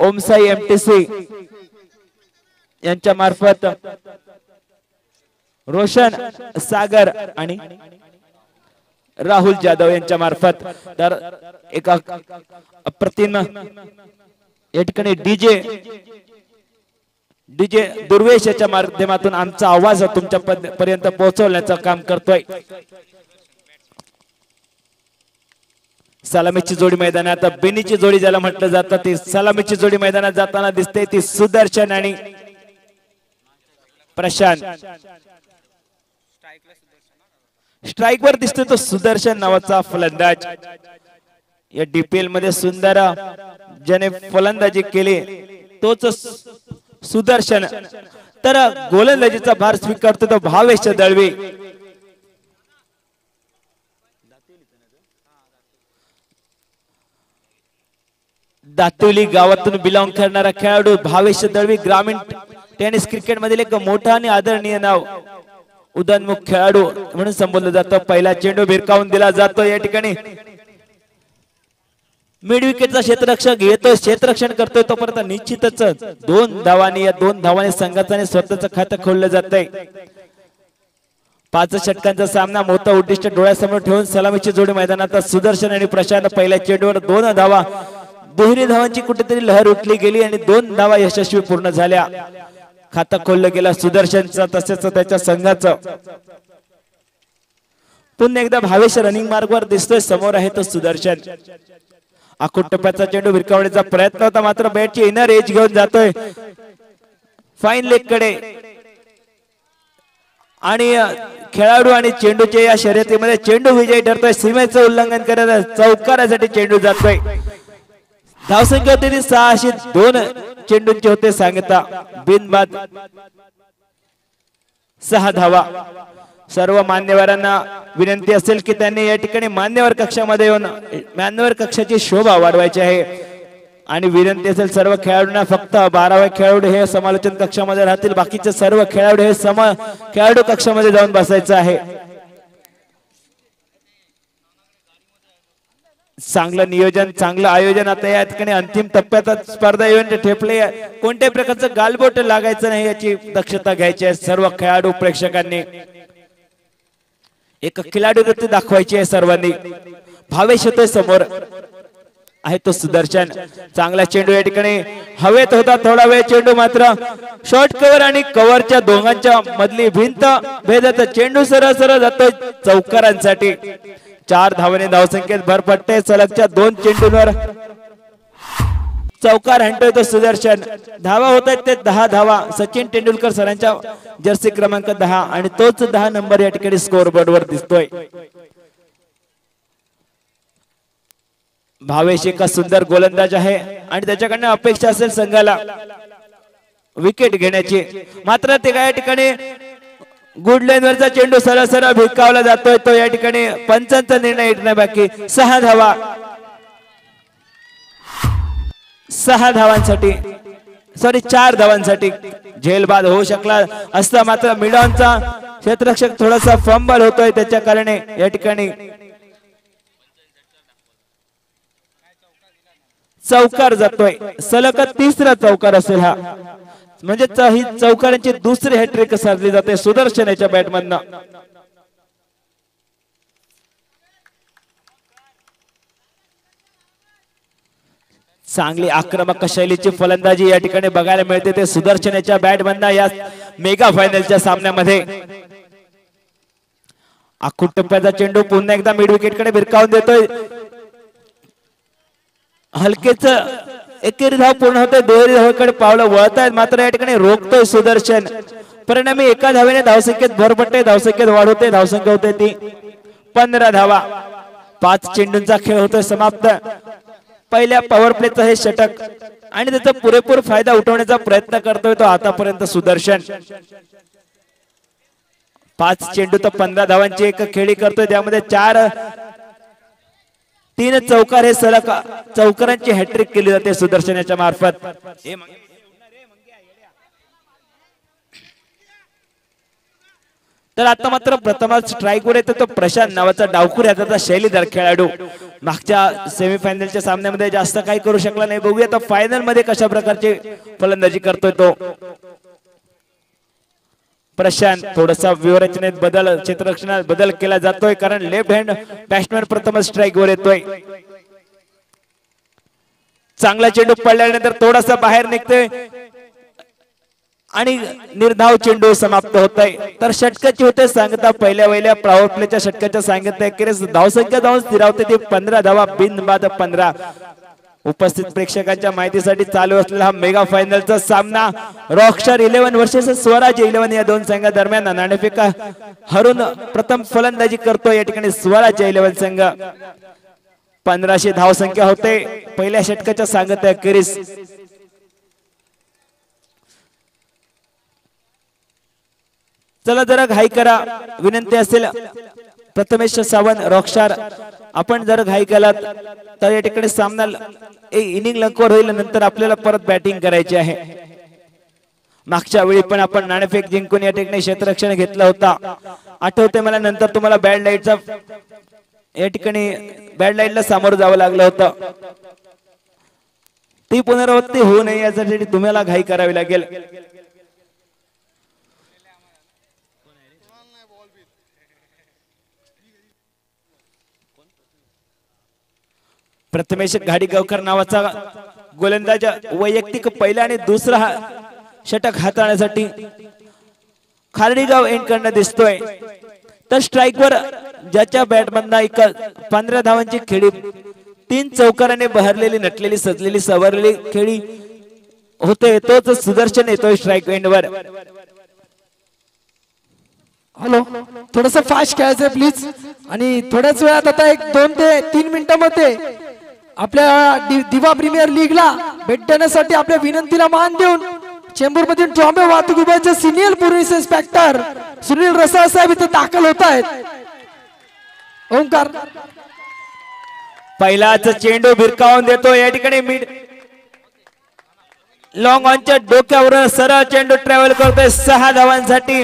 Om Sai MTC यांच्या मार्फत रोशन सागर आणि राहुल जाधव यांच्या मार्फत तर एका अप्रतिम या ठिकाणी डीजे दुर्वेश याच्या माध्यमातून आमचा आवाज तुमच्या पर्यंत पोहोचवण्याचं काम करतोय। सलामीची जोडी मैदानात बेनीची जोडी ज्याला म्हटलं जातं ती सलामीची जोडी मैदानात जाताना दिसते ती सुदर्शन आणि प्रशांत। स्ट्राइक वर दिसतो तो सुदर्शन नावाचा फलंदाज। या डीपीएल मध्ये सुंदर ज्याने फलंदाजी केली तोच सुदर्शन। तर गोलंदाजीचा भार स्वीकारतो तो भावेश दळवी। दातोली गावातून बिलॉंग करणारा खेळाडू भावेश दळवी ग्रामीण टेनिस क्रिकेट मधील एक मोठा आणि आदरणीय नाव उदयनमुख खेळाडू म्हणून संबोधलं जातं। पहिला चेंडू भिरकावून दिला जातो। या ठिकाणी मिड विकेटचा क्षेत्ररक्षक येतो क्षेत्ररक्षण करतोय तोपर्यंत निश्चितच 2 धावांनी या 2 धावांनी संघाचं स्वतःचं खातं खोललं जातंय। 5 षटकांचा सामना मोठा उद्दिष्ट डोळ्यासमोर ठेवून सलामीची जोडी मैदानात सुदर्शन आणि प्रशांत पहिल्या चेंडूवर 2 धावा दुहेरी धावांची कुठेतरी लहर उठली गेली आणि 2 धावा यशस्वी पूर्ण झाल्या। खातं खोललं गेलं सुदर्शनचं तसेच त्याच्या संघाचं। पुन्हा एकदा भावेश रनिंग मार्गवर दिसतोय समोर आहे तो सुदर्शन। आखूड टप्प्याचा चेंडू भिरकावण्याचा प्रयत्न होता मात्र बॅटची इनर एज घेऊन जातोय फाईन लेग कडे आणि खेळाडू आणि चेंडूच्या या शर्यतीमध्ये चेंडू विजयी ठरतोय। सीमेचं उल्लंघन करत चौकारासाठी चेंडू जातोय। धावसंख्या होती 602 चेंडूंची होते सांगता बिनबाद 6 धावा। सर्व मान्यवरांना विनंती असेल की त्यांनी या ठिकाणी मान्यवर कक्षामध्ये येऊन मान्यवर कक्षाची शोभा वाढवायची आहे आणि विनंती असेल सर्व खेळाडूंना फक्त 12वे खेळाडू हे समालोचन कक्षामध्ये राहतील बाकीचे सर्व खेळाडू हे खेळाडू कक्षामध्ये जाऊन बसायचं आहे। चांगलं नियोजन चांगलं आयोजन आता या ठिकाणी अंतिम टप्प्यात स्पर्धा इव्हेंट ठेपले कोणत्याही प्रकारचं गालबोट लागायचं नाही याची दक्षता घ्यायची आहे सर्व खेळाडू प्रेक्षकांनी। एक खिलाडी वृत्ती दाखवायची आहे सर्वांनी। भावेश होतोय समोर आहे तो सुदर्शन। चांगला चेंडू या ठिकाणी हवेत होता थोडा वेळ चेंडू मात्र शॉर्ट कव्हर आणि कव्हरच्या दोघांच्या मधली भिंत भेदत चेंडू सरळ सरळ जातोय चौकारांसाठी। 4 धावांनी धावसंख्येत भर पडते। सलगच्या 2 चेंडूंवर चौकार हाणतोय तो सुदर्शन। धावा होत आहेत ते 10 धावा सचिन तेंडुलकर सरांच्या जर्सी क्रमांक 10 आणि तोच 10 नंबर या ठिकाणी स्कोर बोर्ड वर दिसतोय। भावेश एक सुंदर गोलंदाज आहे आणि त्याच्याकडनं अपेक्षा असेल संघाला विकेट घेण्याची मात्र ते या ठिकाणी गुड लाईन वरचा चेंडू सरळ सरळ भिरकावला जातोय तो या ठिकाणी पंचांचा निर्णय येणे बाकी 6 धावा 6 धावांसाठी सॉरी 4 धावांसाठी झेलबाद होऊ शकला असता मात्र मिडॉनचा क्षेत्ररक्षक थोडासा फंबल होतोय त्याच्या कारणे या ठिकाणी चौकार जातोय। सलग 3रा चौकार असेल हा म्हणजे ही चौकारांची दुसरी हॅट्रिक साधली जाते सुदर्शनाच्या बॅटमधनं। चांगली आक्रमक शैलीची फलंदाजी या ठिकाणी बघायला मिळते ते सुदर्शनाच्या बॅटमधनं या मेगा फायनलच्या सामन्यामध्ये। आखूड टप्प्याचा चेंडू पुन्हा एकदा मिड विकेट कडे भिरकावून देतोय। हलकेच एकेरी धाव पूर्ण होते दुहेरी धावेकडे पावलं वळतायत मात्र या ठिकाणी रोखतोय सुदर्शन। परिणामी एका धावेने धावसंख्येत भर पडते धावसंख्येत वाढ होते धावसंख्या होते ती 15 धावा। 5 चेंडूंचा खेळ होतोय समाप्त। पहिल्या पॉवर प्लेचा हे षटक आणि त्याचा पुरेपूर फायदा उठवण्याचा प्रयत्न करतोय तो आतापर्यंत सुदर्शन। 5 चेंडू तर 15 धावांची एक खेळी करतोय त्यामध्ये 3 चौकार हे सलग चौकारांची हॅट्रिक केली जाते सुदर्शनाच्या मार्फत। तर आता मात्र प्रथमच स्ट्राईकवर येतो तो प्रशांत नावाचा डावखुर याचा शैलीदार खेळाडू. मागच्या सेमीफायनलच्या सामन्यामध्ये जास्त काही करू शकला नाही. बघूया आता फायनल मध्ये कशा प्रकारची फलंदाजी करतोय तो प्रशांत. थोडासा व्यूहरचनेत बदल, क्षेत्ररक्षणात बदल केला जातोय कारण लेफ्ट हँड बॅट्समॅन प्रथमच स्ट्राईकवर येतोय. चांगला चेंडू पडल्यानंतर थोडासा बाहेर निघतोय आणि निर्धाव चेंडू समाप्त होतोय. तर षटकाची होते सांगता पहिल्या पॉवर प्लेच्या षटकाच्या सांगता अखेरीस धावसंख्या जाऊन स्थिरावते ती 15 धावा बिनबाद 15. उपस्थित प्रेक्षकांच्या माहितीसाठी चालू असलेला हा मेगा फायनलचा सामना रॉकस्टार 11 वर्सेस स्वराज 11 या दोन संघादरम्यान नाणेफेका हरून प्रथम फलंदाजी करतो या ठिकाणी स्वराज 11 संघ. 1500 धावसंख्या होते पहिल्या षटकाच्या सांगता अखेरीस. चला जरा घाई करा, विनंती असेल प्रथमेश सावंत रॉकस्टार, आपण जर घाई केलात तर या ठिकाणी सामना इनिंग लंकवर होईल. नंतर आपल्याला परत बॅटिंग करायची आहे. मागच्या वेळी पण आपण नाणेफेक जिंकून या ठिकाणी क्षेत्ररक्षण घेतला होता, आठवते मला. नंतर तुम्हाला बॅड लाईटचा या ठिकाणी बॅड लाईटला सामोरं जावं लागलं होतं. ती पुनरावृत्ती होऊ नये यासाठी तुम्हाला घाई करावी लागेल. प्रथमेश घाडीगावकर नावाचा गोलंदाज वैयक्तिक पहिला आणि दुसरा षटक हाताळण्यासाठी खारडीगाव एंडकडनं दिसतोय. तर स्ट्राईकवर ज्याच्या बॅटमधनं एक 15 धावांची खेळी 3 चौकाराने बहरलेली नटलेली सजलेली सवरलेली खेळी होते, तोच सुदर्शन येतोय स्ट्राईक एंडवर. हॅलो, थोडस फास्ट खेळायचंय प्लीज. आणि थोड्याच वेळात आता एक 2 ते 3 मिनिटांमध्ये आपल्या दिवा प्रीमियर लीगला भेट देण्यासाठी आपल्या विनंतीला मान देऊन चेंबूर मधील ट्रॉम्बे वाहतूक विभागाचे सिनियर पोलीस इन्स्पेक्टर सुनील रसाळ साहेब इथे दाखल होत आहेत. ओंकार पहिलाच चेंडू भिरकावून देतो या ठिकाणी मिड लॉंग ऑनच्या डोक्यावर सरळ चेंडू ट्रॅव्हल करतोय 6 धावांसाठी.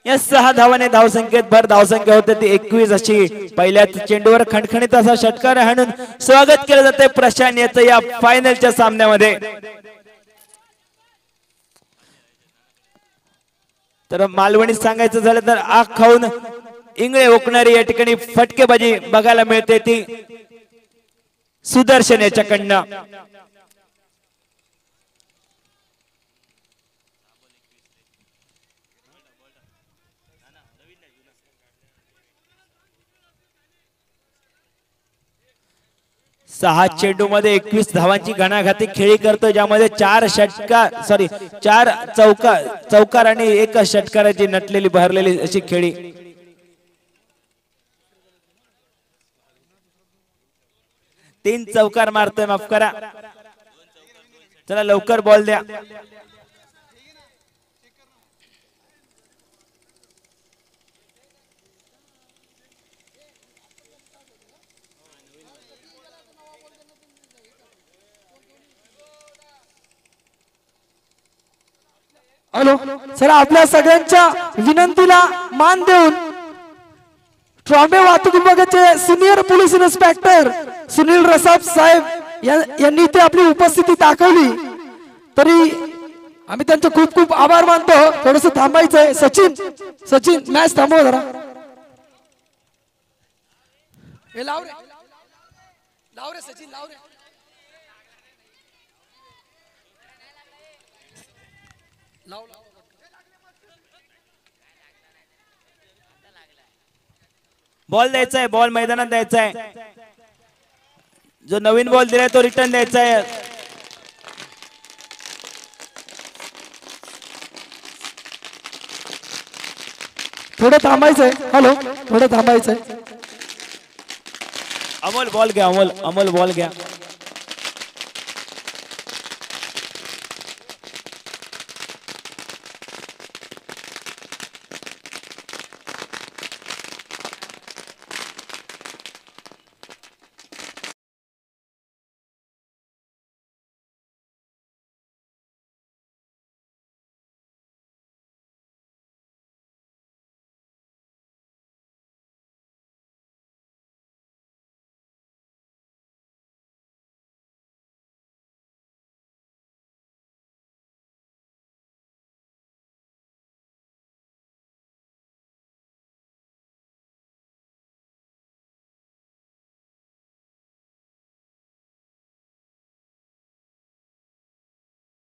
या 6 धावाने धावसंख्येत भर धावसंख्या होते ती 21 अशी. पहिल्याच चेंडूवर खणखणीत असा षटकार हाणून स्वागत केलं जाते प्रशांत याचं या फायनलच्या सामन्यामध्ये. तर मालवणीत सांगायचं झालं तर आग खाऊन इंगळे ओकणारी या ठिकाणी फटकेबाजी बघायला मिळते ती सुदर्शन याच्याकडनं. सहा चेंडू मध्ये 21 धावांची घणाघाती खेळी करतो, ज्यामध्ये 4 चौकार आणि 1 षटकाराची नटलेली भरलेली अशी खेळी. तीन चौकार मारतोय, माफ करा. चला लवकर बॉल द्या. हॅलो, चला आपल्या सगळ्यांच्या विनंतीला मान देऊन ट्रॉम्बे वाहतूक विभागाचे सिनियर पोलीस इन्स्पेक्टर सुनील रसाळ साहेब यांनी इथे आपली उपस्थिती दाखवली, तरी आम्ही त्यांचे खूप खूप आभार मानतो. थोडस थांबायचंय. सचिन मॅच थांबव जरा. लाव रे सचिन, लाव रे. बॉल द्यायचा आहे, बॉल मैदानात द्यायचा आहे. जो नवीन बॉल दिलाय तो रिटर्न द्यायचा आहे. थोडं थांबायचंय. हॅलो, थोडं थांबायचंय. अमोल बॉल घ्या, अमोल बॉल घ्या.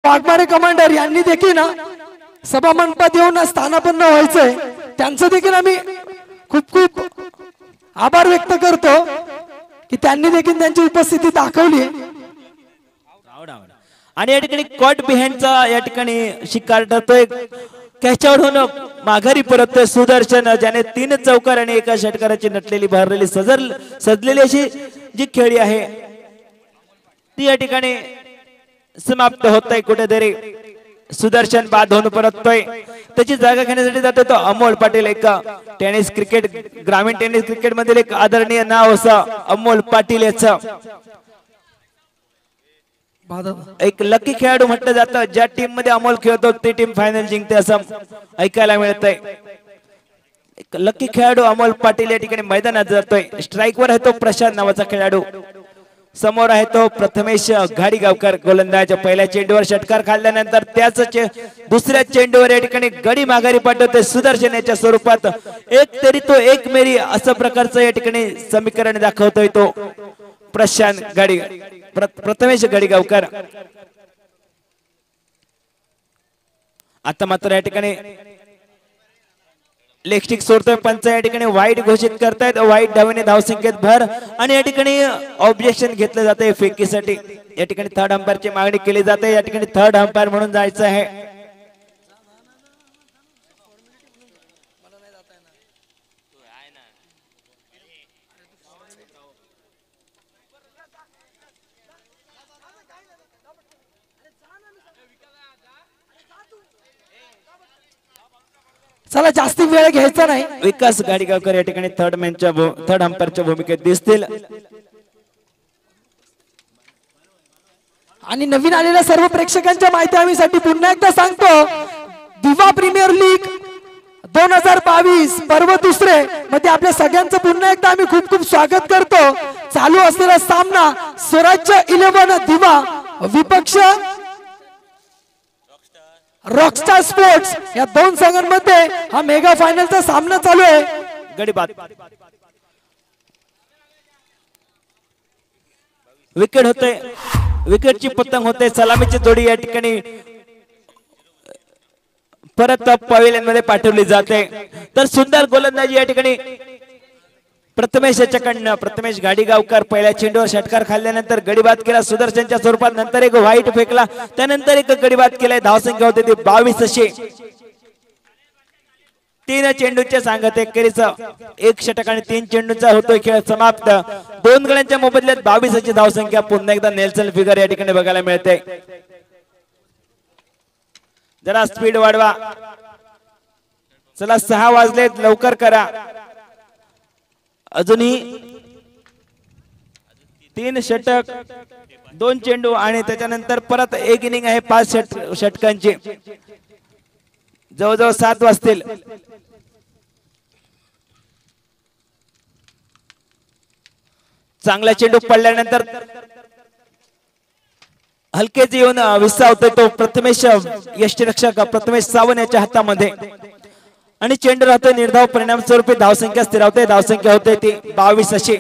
वाघमारे कमांडर यांनी देखील ना सभा मंडपात येऊन स्थानापन्न व्हायचंय, त्यांचं देखील आम्ही खूप खूप आभार व्यक्त करतो की त्यांनी देखील त्यांची उपस्थिती दाखवली. आणि या ठिकाणी कॉट बिहाइंडचा या ठिकाणी शिकार ठरतोय. कॅचआउट होऊन माघारी परततोय सुदर्शन, ज्याने 3 चौकार आणि 1 षटकाराची नटलेली भरलेली सजलेली अशी जी खेळी आहे ती या ठिकाणी समाप्त होत आहे. कुठेतरी सुदर्शन बाद होऊन परततोय. त्याची जागा घेण्यासाठी जातो तो अमोल पाटील. एक टेनिस क्रिकेट, ग्रामीण टेनिस क्रिकेट मधील एक आदरणीय नाव असं अमोल पाटील याचं एक लकी खेळाडू म्हटलं जातं. ज्या टीम मध्ये अमोल खेळतो ती टीम फायनल जिंकते असं ऐकायला मिळतंय. एक लकी खेळाडू अमोल पाटील या ठिकाणी मैदानात जातोय. स्ट्राईकवर आहे तो प्रशांत नावाचा खेळाडू, समोर आहे तो प्रथमेश घाडीगावकर गोलंदाज. पहिल्या चेंडूवर षटकार खाल्ल्यानंतर त्याच दुसऱ्या चेंडूवर या ठिकाणी गडी माघारी पाठवतोय सुदर्शन याच्या स्वरूपात. एक तरी तो एक मेरी असं प्रकारचं या ठिकाणी समीकरण दाखवतोय तो प्रशांत प्रथमेश घाडीगावकर. आता मात्र या ठिकाणी लेग स्टिक सोडतोय पंच, या ठिकाणी वाईट घोषित करतायत. वाईट धावेने धावसंख्येत भर आणि या ठिकाणी ऑब्जेक्शन घेतलं जाते फेकीसाठी. या ठिकाणी थर्ड अंपायरची मागणी केली जाते. या ठिकाणी थर्ड अंपायर म्हणून जायचं आहे. चला जास्ती वेळ घ्यायचा नाही. विकास घाडीगावकर या ठिकाणी थर्ड अंपायरच्या भूमिकेत दिसतील. आणि नवीन आलेल्या सर्व प्रेक्षकांच्या माहिती आम्हीसाठी पुन्हा एकदा सांगतो, दिवा प्रीमियर लीग 2022 पर्व दुसरे मध्ये आपल्या सगळ्यांचं पुन्हा एकदा आम्ही खूप खूप स्वागत करतो. चालू असलेला सामना स्वराज्य 11 दिवा विपक्ष रॉकस्टार स्पोर्ट्स या 2 संघांमध्ये हा मेगा फायनलचा सामना चालू आहे. गडी बाद, विकेट होते, विकेटची पतंग होते. सलामीची जोडी या ठिकाणी परत पवेलियन मध्ये पाठवली जाते. तर सुंदर गोलंदाजी या ठिकाणी प्रथमेश याच्याकडनं. प्रथमेश घाडीगावकर पहिल्या चेंडूवर षटकार खाल्ल्यानंतर गडीबाद केला सुदर्शनच्या स्वरूपात. नंतर एक वाईट फेकला, त्यानंतर एक गडीबाद केलाय. धावसंख्या होती ती 22 अशी. 3 चेंडूचे सांगत एकेरीच 1 षटक आणि 3 चेंडूचा होतोय खेळ समाप्त. 2 गड्यांच्या मोबदल्यात 22 अशी धावसंख्या पुन्हा एकदा नेल्सन फिगर या ठिकाणी बघायला मिळते. जरा स्पीड वाढवा. चला 6 वाजलेत, लवकर करा. अजूनही 3 षटक 2 चेंडू आणि त्याच्यानंतर परत एक इनिंग आहे 5 षटकांची. जवळजवळ 7 वाजतील. चांगला चेंडू पडल्यानंतर हलकेच येऊन विसावतोय तो प्रथमेश यष्टीरक्षक प्रथमेश सावंत याच्या हातामध्ये. आणि चेंडू राहतोय निर्धाव, परिणाम स्वरूपी धावसंख्या स्थिरावते. धावसंख्या होते ती 22 अशी.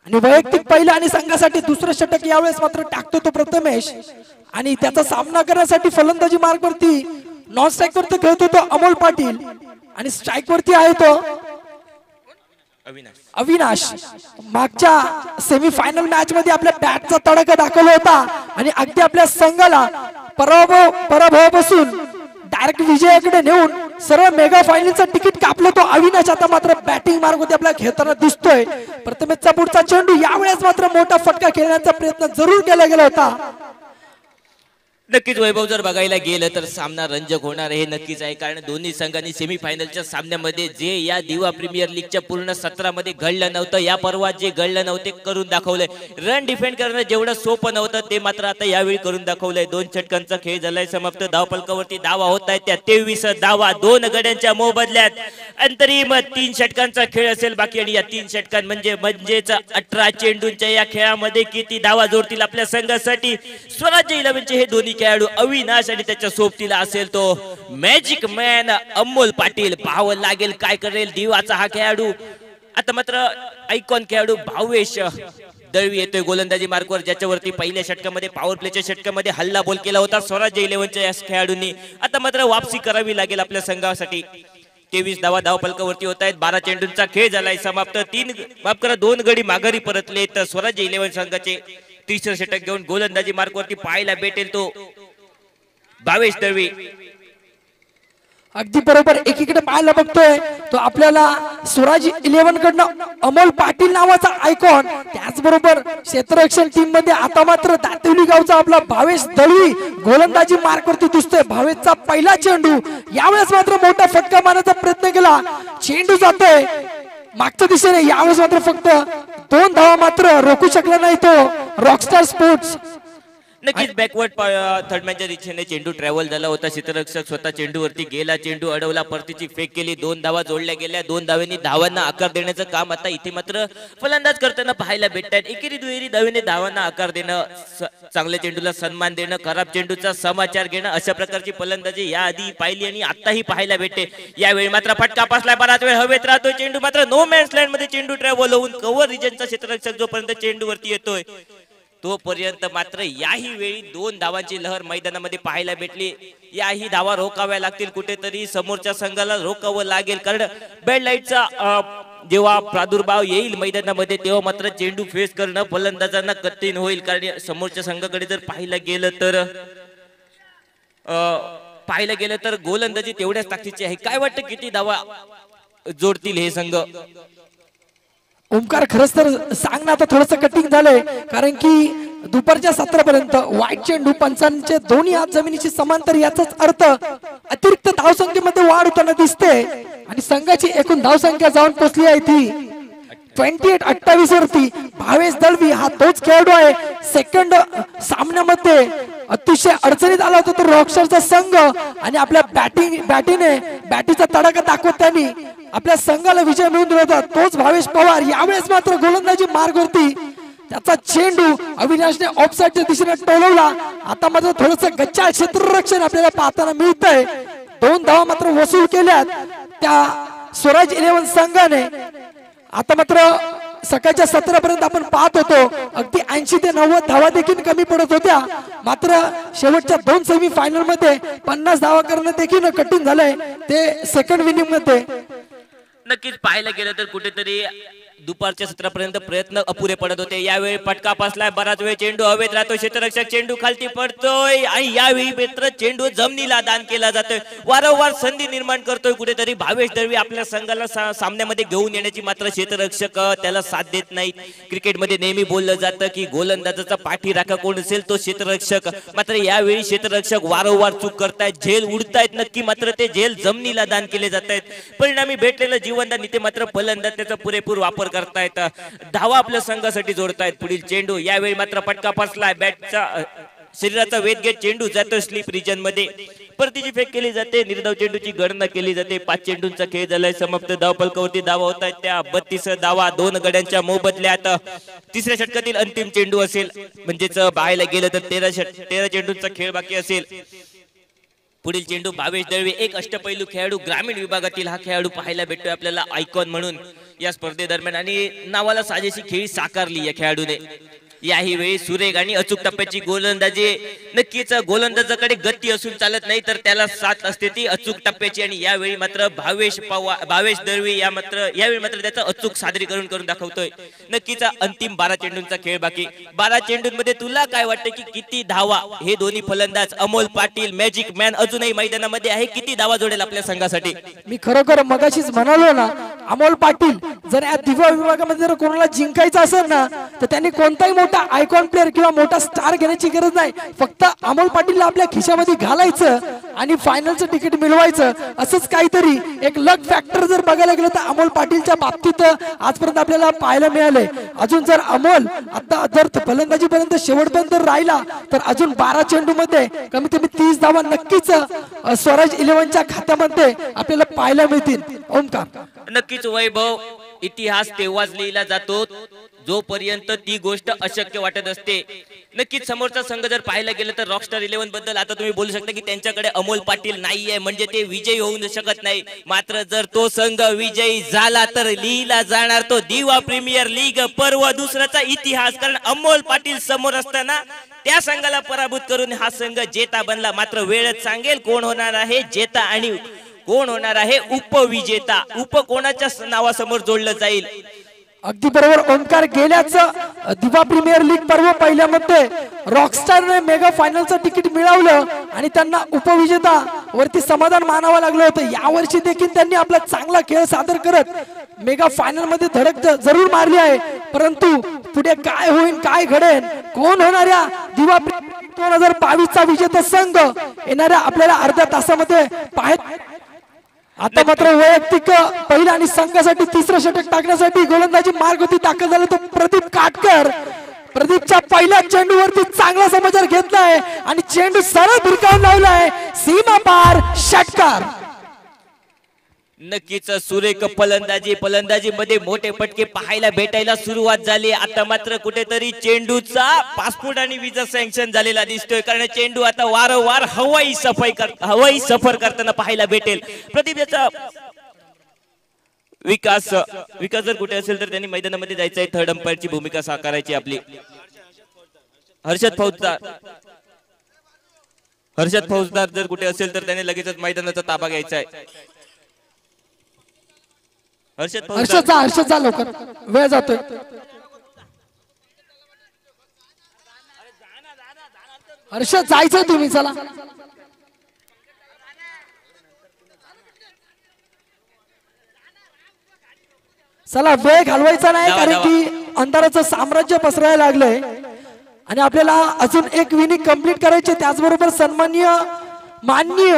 आणि वैयक्तिक पहिलं आणि संघासाठी दुसरं षटक यावेळेस मात्र टाकतो तो प्रथमेश. आणि त्याचा सामना करण्यासाठी फलंदाजी मार्ग वरती नॉन स्ट्राईक वरती खेळतो तो अमोल पाटील आणि स्ट्राईक वरती आहे तो अविनाश. मागच्या सेमीफायनल मॅच मध्ये आपल्या बॅटचा तडका दाखवला होता आणि अगदी आपल्या संघाला पराभवापासून डायरेक्ट विजयाकडे नेऊन सर्व मेगा फायनलचं तिकीट कापलं तो अविनाश. आता मात्र बॅटिंग मार्ग मध्ये आपल्याला खेळताना दिसतोय. प्रथमेशचा पुढचा चेंडू यावेळेस मात्र मोठा फटका खेळण्याचा प्रयत्न जरूर केला गेला होता. नक्कीच वैभव जर बघायला गेलं तर सामना रंजक होणार हे नक्कीच आहे, कारण दोन्ही संघांनी सेमीफायनलच्या सामन्यामध्ये जे या दिवा प्रीमियर लीगच्या पूर्ण सत्रामध्ये घडलं नव्हतं, या पर्वात जे घडलं नव्हते करून दाखवलंय. रन डिफेंड करणं जेवढं सोपं नव्हतं ते मात्र आता यावेळी करून दाखवलंय. 2 षटकांचा खेळ झालाय समाप्त. धावफलकावरती धावा होत आहेत त्या 23 धावा 2 गड्यांच्या मोबदल्यात. अंतरिम 3 षटकांचा खेळ असेल बाकी, आणि या 3 षटकां म्हणजेच 18 चेंडूंच्या या खेळामध्ये किती धावा जोडतील आपल्या संघासाठी स्वराज्य 11चे हे दोन्ही खेळाडू अविनाश आणि त्याच्या सोबतीला असेल तो मॅजिक मॅन अमोल पाटील. पाहावं लागेल काय करेल दिवाचा हा खेळाडू. आता मात्र आयकॉन खेळाडू भावेश दळवी येतोय गोलंदाजी मार्कवर, ज्याच्यावरती पहिल्या षटकामध्ये पॉवर प्लेच्या षटकामध्ये हल्ला बोल केला होता स्वराज्य 11च्या या खेळाडूंनी. आता मात्र वापसी करावी लागेल आपल्या संघासाठी. 23 धावा धावफलकावरती होत आहेत. 12 चेंडूंचा खेळ झालाय समाप्त. 2 गडी माघारी परतलेत स्वराज्य 11 संघाचे. तिसरं षटक घेऊन गोलंदाजी मार्कवरती पाहायला भेटेल तो भावेश दळवी. अगदी बरोबर. एकीकडे पाहायला बघतोय तो आपल्याला स्वराज 11 कडनं अमोल पाटील नावाचा आयकॉन, त्याचबरोबर क्षेत्ररक्षण टीम मध्ये आता मात्र दातिवली गावचा आपला भावेश दळवी गोलंदाजी मार्कवरती दिसतोय. भावेशचा पहिला चेंडू, यावेळेस मात्र मोठा फटका मारण्याचा प्रयत्न केला. चेंडू जातोय मागच्या दिशेने, यावेळेस मात्र फक्त 2 धावा मात्र रोखू शकला नाही तो रॉकस्टार स्पोर्ट्स. नक्कीच बॅकवर्ड थर्डमॅनच्या दिशेने चेंडू ट्रॅव्हल झाला होता. क्षेत्ररक्षक स्वतः चेंडूवरती गेला, चेंडू अडवला, परतीची फेक केली, 2 धावा जोडल्या गेल्या. 2 धावांनी धावांना आकार देण्याचं काम आता इथे मात्र फलंदाज करताना पाहायला भेटतात. एकेरी दुहेरी धावेने धावांना आकार देणं, चांगल्या चेंडूला सन्मान देणं, खराब चेंडूचा समाचार घेणं, अशा प्रकारची फलंदाजी याआधी पाहिली आणि आताही पाहायला भेटते. यावेळी मात्र फटका पासलाय, बराच वेळ हवेत राहतोय चेंडू, मात्र नो मॅन्स लँड मध्ये चेंडू ट्रॅव्हल होऊन कव्हर रिजनचा क्षेत्ररक्षक जोपर्यंत चेंडूवरती येतोय तोपर्यंत मात्र याही वेळी 2 धावांची लहर मैदानामध्ये पाहायला भेटली. याही धावा रोखाव्या लागतील, कुठेतरी समोरच्या संघाला रोखावं लागेल, कारण बेड लाईटचा जेव्हा प्रादुर्भाव येईल मैदानामध्ये तेव्हा मात्र चेंडू फेस करणं फलंदाजांना कठीण होईल. कारण समोरच्या संघाकडे जर पाहायला गेलं तर गोलंदाजी तेवढ्याच ताकदीची आहे. काय वाटतं किती धावा जोडतील हे संघ? ओमकार, खरंच तर सांग ना, आता थोडंसं कटिंग झालंय, कारण की दुपारच्या 17 पर्यंत वाईट चेंडू पंचांचे दोन्ही हात जमिनीशी समांतर, याचाच अर्थ अतिरिक्त धावसंख्येमध्ये वाढ होताना दिसते आणि संघाची एकूण धावसंख्या जाऊन पोहोचली आहे ती 28 वरती. भावेश दळवी हा तोच खेळाडू आहे. सेकंड सामन्यामध्ये अतिशय अडचणीत आला होता तो रॉकस्टारचा संघ आणि आपल्या बॅटीचा तडाखा दाखवत त्यांनी आपल्या संघाला विजय मिळवून दिला होता. तोच भावेश पवार यावेळेस मात्र गोलंदाजी मार्गवरती त्याचा चेंडू अविनाशने ऑफसाईडच्या दिशेने टोलवला. आता मात्र थोडंसं गच्चा क्षेत्ररक्षण आपल्याला पाहताना मिळतंय. 2 धावा मात्र वसूल केल्यात त्या स्वराज 11 संघाने. आता मात्र सकाळच्या 17 पर्यंत आपण पाहत होतो अगदी 80 ते 90 धावा देखील कमी पडत होत्या, मात्र शेवटच्या 2 सेमी फायनल मध्ये 50 धावा करणं देखील कठीण झालंय ते सेकंड विनिंग मध्ये. नक्कीच पाहायला गेलं तर कुठेतरी दुपारच्या 17 पर्यंत प्रयत्न अपुरे पडत होते. यावेळी फटका पासलाय, बराच वेळ चेंडू हवेत राहतो, क्षेत्ररक्षक चेंडू खालती पडतोय आणि यावेळी मित्र चेंडू जमिनीला दान केला जातोय. वारंवार संधी निर्माण करतोय कुठेतरी भावेश दळवी आपल्या संघाला सामन्यामध्ये घेऊन येण्याची, मात्र क्षेत्ररक्षक त्याला साथ देत नाहीत. क्रिकेटमध्ये नेहमी बोललं जातं की गोलंदाजाचा पाठीराखा कोण असेल तो क्षेत्ररक्षक, मात्र यावेळी क्षेत्ररक्षक वारंवार चूक करतायत, झेल उडतायत नक्की, मात्र ते झेल जमिनीला दान केले जात आहेत. परिणामी भेटलेलं जीवनदान इथे मात्र फलंदाज त्याचा पुरेपूर वापर करतायत, धावा आपल्या संघासाठी जोडतायत. पुढील चेंडू, यावेळी मात्र फटका फसलाय, बॅटचा शरीराचा वेध घेत चेंडू जातो स्लीप रिजन मध्ये, परतीची फेक केली जाते, निर्धाव चेंडूची गणना केली जाते. 5 चेंडूंचा खेळ झालाय समाप्त. धावफलकावरती धावा होत आहेत त्या 32 धावा 2 गड्यांच्या मोबदल्यात. तिसऱ्या षटकातील अंतिम चेंडू असेल, म्हणजेच पाहायला गेलं तर 13 चेंडूंचा खेळ बाकी असेल. पुढील चेंडू भावेश दळवी, एक अष्टपैलू खेळाडू, ग्रामीण विभागातील हा खेळाडू पाहायला भेटतोय आपल्याला आयकॉन म्हणून या स्पर्धेदरम्यान, आणि नावाला साजेशी खेळी साकारली या खेळाडूने. याही वेळी सुरेख आणि अचूक टप्प्याची गोलंदाजी, नक्कीच गोलंदाजाकडे गती असून चालत नाही तर त्याला साथ असते ती अचूक टप्प्याची, आणि यावेळी मात्र भावेश दळवी यावेळी मात्र त्याचं अचूक सादरीकरण करून दाखवतोय. नक्कीच अंतिम 12 चेंडूंचा खेळ बाकी. 12 चेंडूंमध्ये तुला काय वाटतं की किती धावा हे दोन्ही फलंदाज अमोल पाटील मॅजिक मॅन अजूनही मैदानामध्ये आहे, किती धावा जोडेल आपल्या संघासाठी? मी खरोखर मगाशीच म्हणालो ना, अमोल पाटील जर या दिवा विभागामध्ये जर कोणाला जिंकायचं असेल ना तर त्यांनी कोणताही मोठा आयकॉन प्लेअर किंवा मोठा स्टार घेण्याची गरज नाही, फक्त अमोल पाटीलला आपल्या खिशामध्ये घालायचं आणि फायनलचं तिकीट मिळवायचं. असंच काहीतरी एक लक फॅक्टर जर बघायला गेलं तर अमोल पाटीलच्या बाबतीत आजपर्यंत आपल्याला पाहायला मिळाले. अजून जर अमोल आता जर फलंदाजीपर्यंत शेवटपर्यंत राहिला तर अजून 12 चेंडू मध्ये कमीत कमी 30 धावा नक्कीच स्वराज 11च्या खात्यामध्ये आपल्याला पाहायला मिळतील. ओमकार, नक्कीच वैभव, इतिहास तेव्हाच लिहिला जातो जोपर्यंत ती गोष्ट अशक्य वाटत असते. नक्कीच समोरचा संघ जर पाहायला गेलं तर रॉकस्टार 11 बद्दल आता तुम्ही बोलू शकता की त्यांच्याकडे अमोल पाटील नाहीये म्हणजे ते विजयी होऊ शकत नाही. मात्र जर तो संघ विजयी झाला तर लिहिला जाणार तो दिवा प्रीमियर लीग पर्व दुसराचा इतिहास. कारण अमोल पाटील समोर असताना त्या संघाला पराभूत करून हा संघ जेता बनला. मात्र वेळच सांगेल कोण होणार आहे जेता आणि कोण होणार आहे उपविजेता. उप कोणाच्या नावासमोर जोडलं जाईल. अगदी बरोबर ओंकार, गेल्याच दिवा प्रीमियर लीग पर्व पहिल्यामध्ये रॉकस्टारने मेगा फायनलचं तिकीट मिळवलं आणि त्यांना उपविजेता वरती समाधान मानावं लागलं होतं. यावर्षी देखील त्यांनी आपला चांगला खेळ सादर करत मेगा फायनल मध्ये धडक जरूर मारली आहे. परंतु पुढे काय होईल, काय घडेल, कोण होणाऱ्या दिवा 2022चा विजेता संघ येणाऱ्या आपल्याला अर्ध्या तासामध्ये पाहायला. आता मात्र वैयक्तिक पहिला आणि संघासाठी तिसरं षटक टाकण्यासाठी गोलंदाजी मार्गवरती दाखल झाला तो प्रदीप काटकर. प्रदीपच्या पहिल्या चेंडूवरती चांगला समाचार घेतलाय आणि चेंडू सरळ भिरकावून लावलाय, सीमा पार षटकार. नक्कीच सुरेख फलंदाजी मध्ये मोठे फटके पाहायला भेटायला सुरुवात झाली. आता मात्र कुठेतरी चेंडूचा पासपोर्ट आणि विजा सँक्शन झालेला दिसतोय. कारण चेंडू आता वारंवार हवाई सफर करताना पाहायला भेटेल. प्रदीप याचा विकास जर कुठे असेल तर त्यांनी मैदानामध्ये जायचंय. थर्ड अंपायरची भूमिका साकारायची आपली. हर्षद फौजदार जर कुठे असेल तर त्याने लगेचच मैदानाचा ताबा घ्यायचा आहे. हर्षद जा लवकर, वेळ जातोय. हर्षद जायचं तुम्ही, चला. चला, वेळ घालवायचा नाही कारण की अंधाराचं साम्राज्य पसरायला लागलंय आणि आपल्याला अजून एक विनिंग कंप्लीट करायची. त्याचबरोबर सन्माननीय माननीय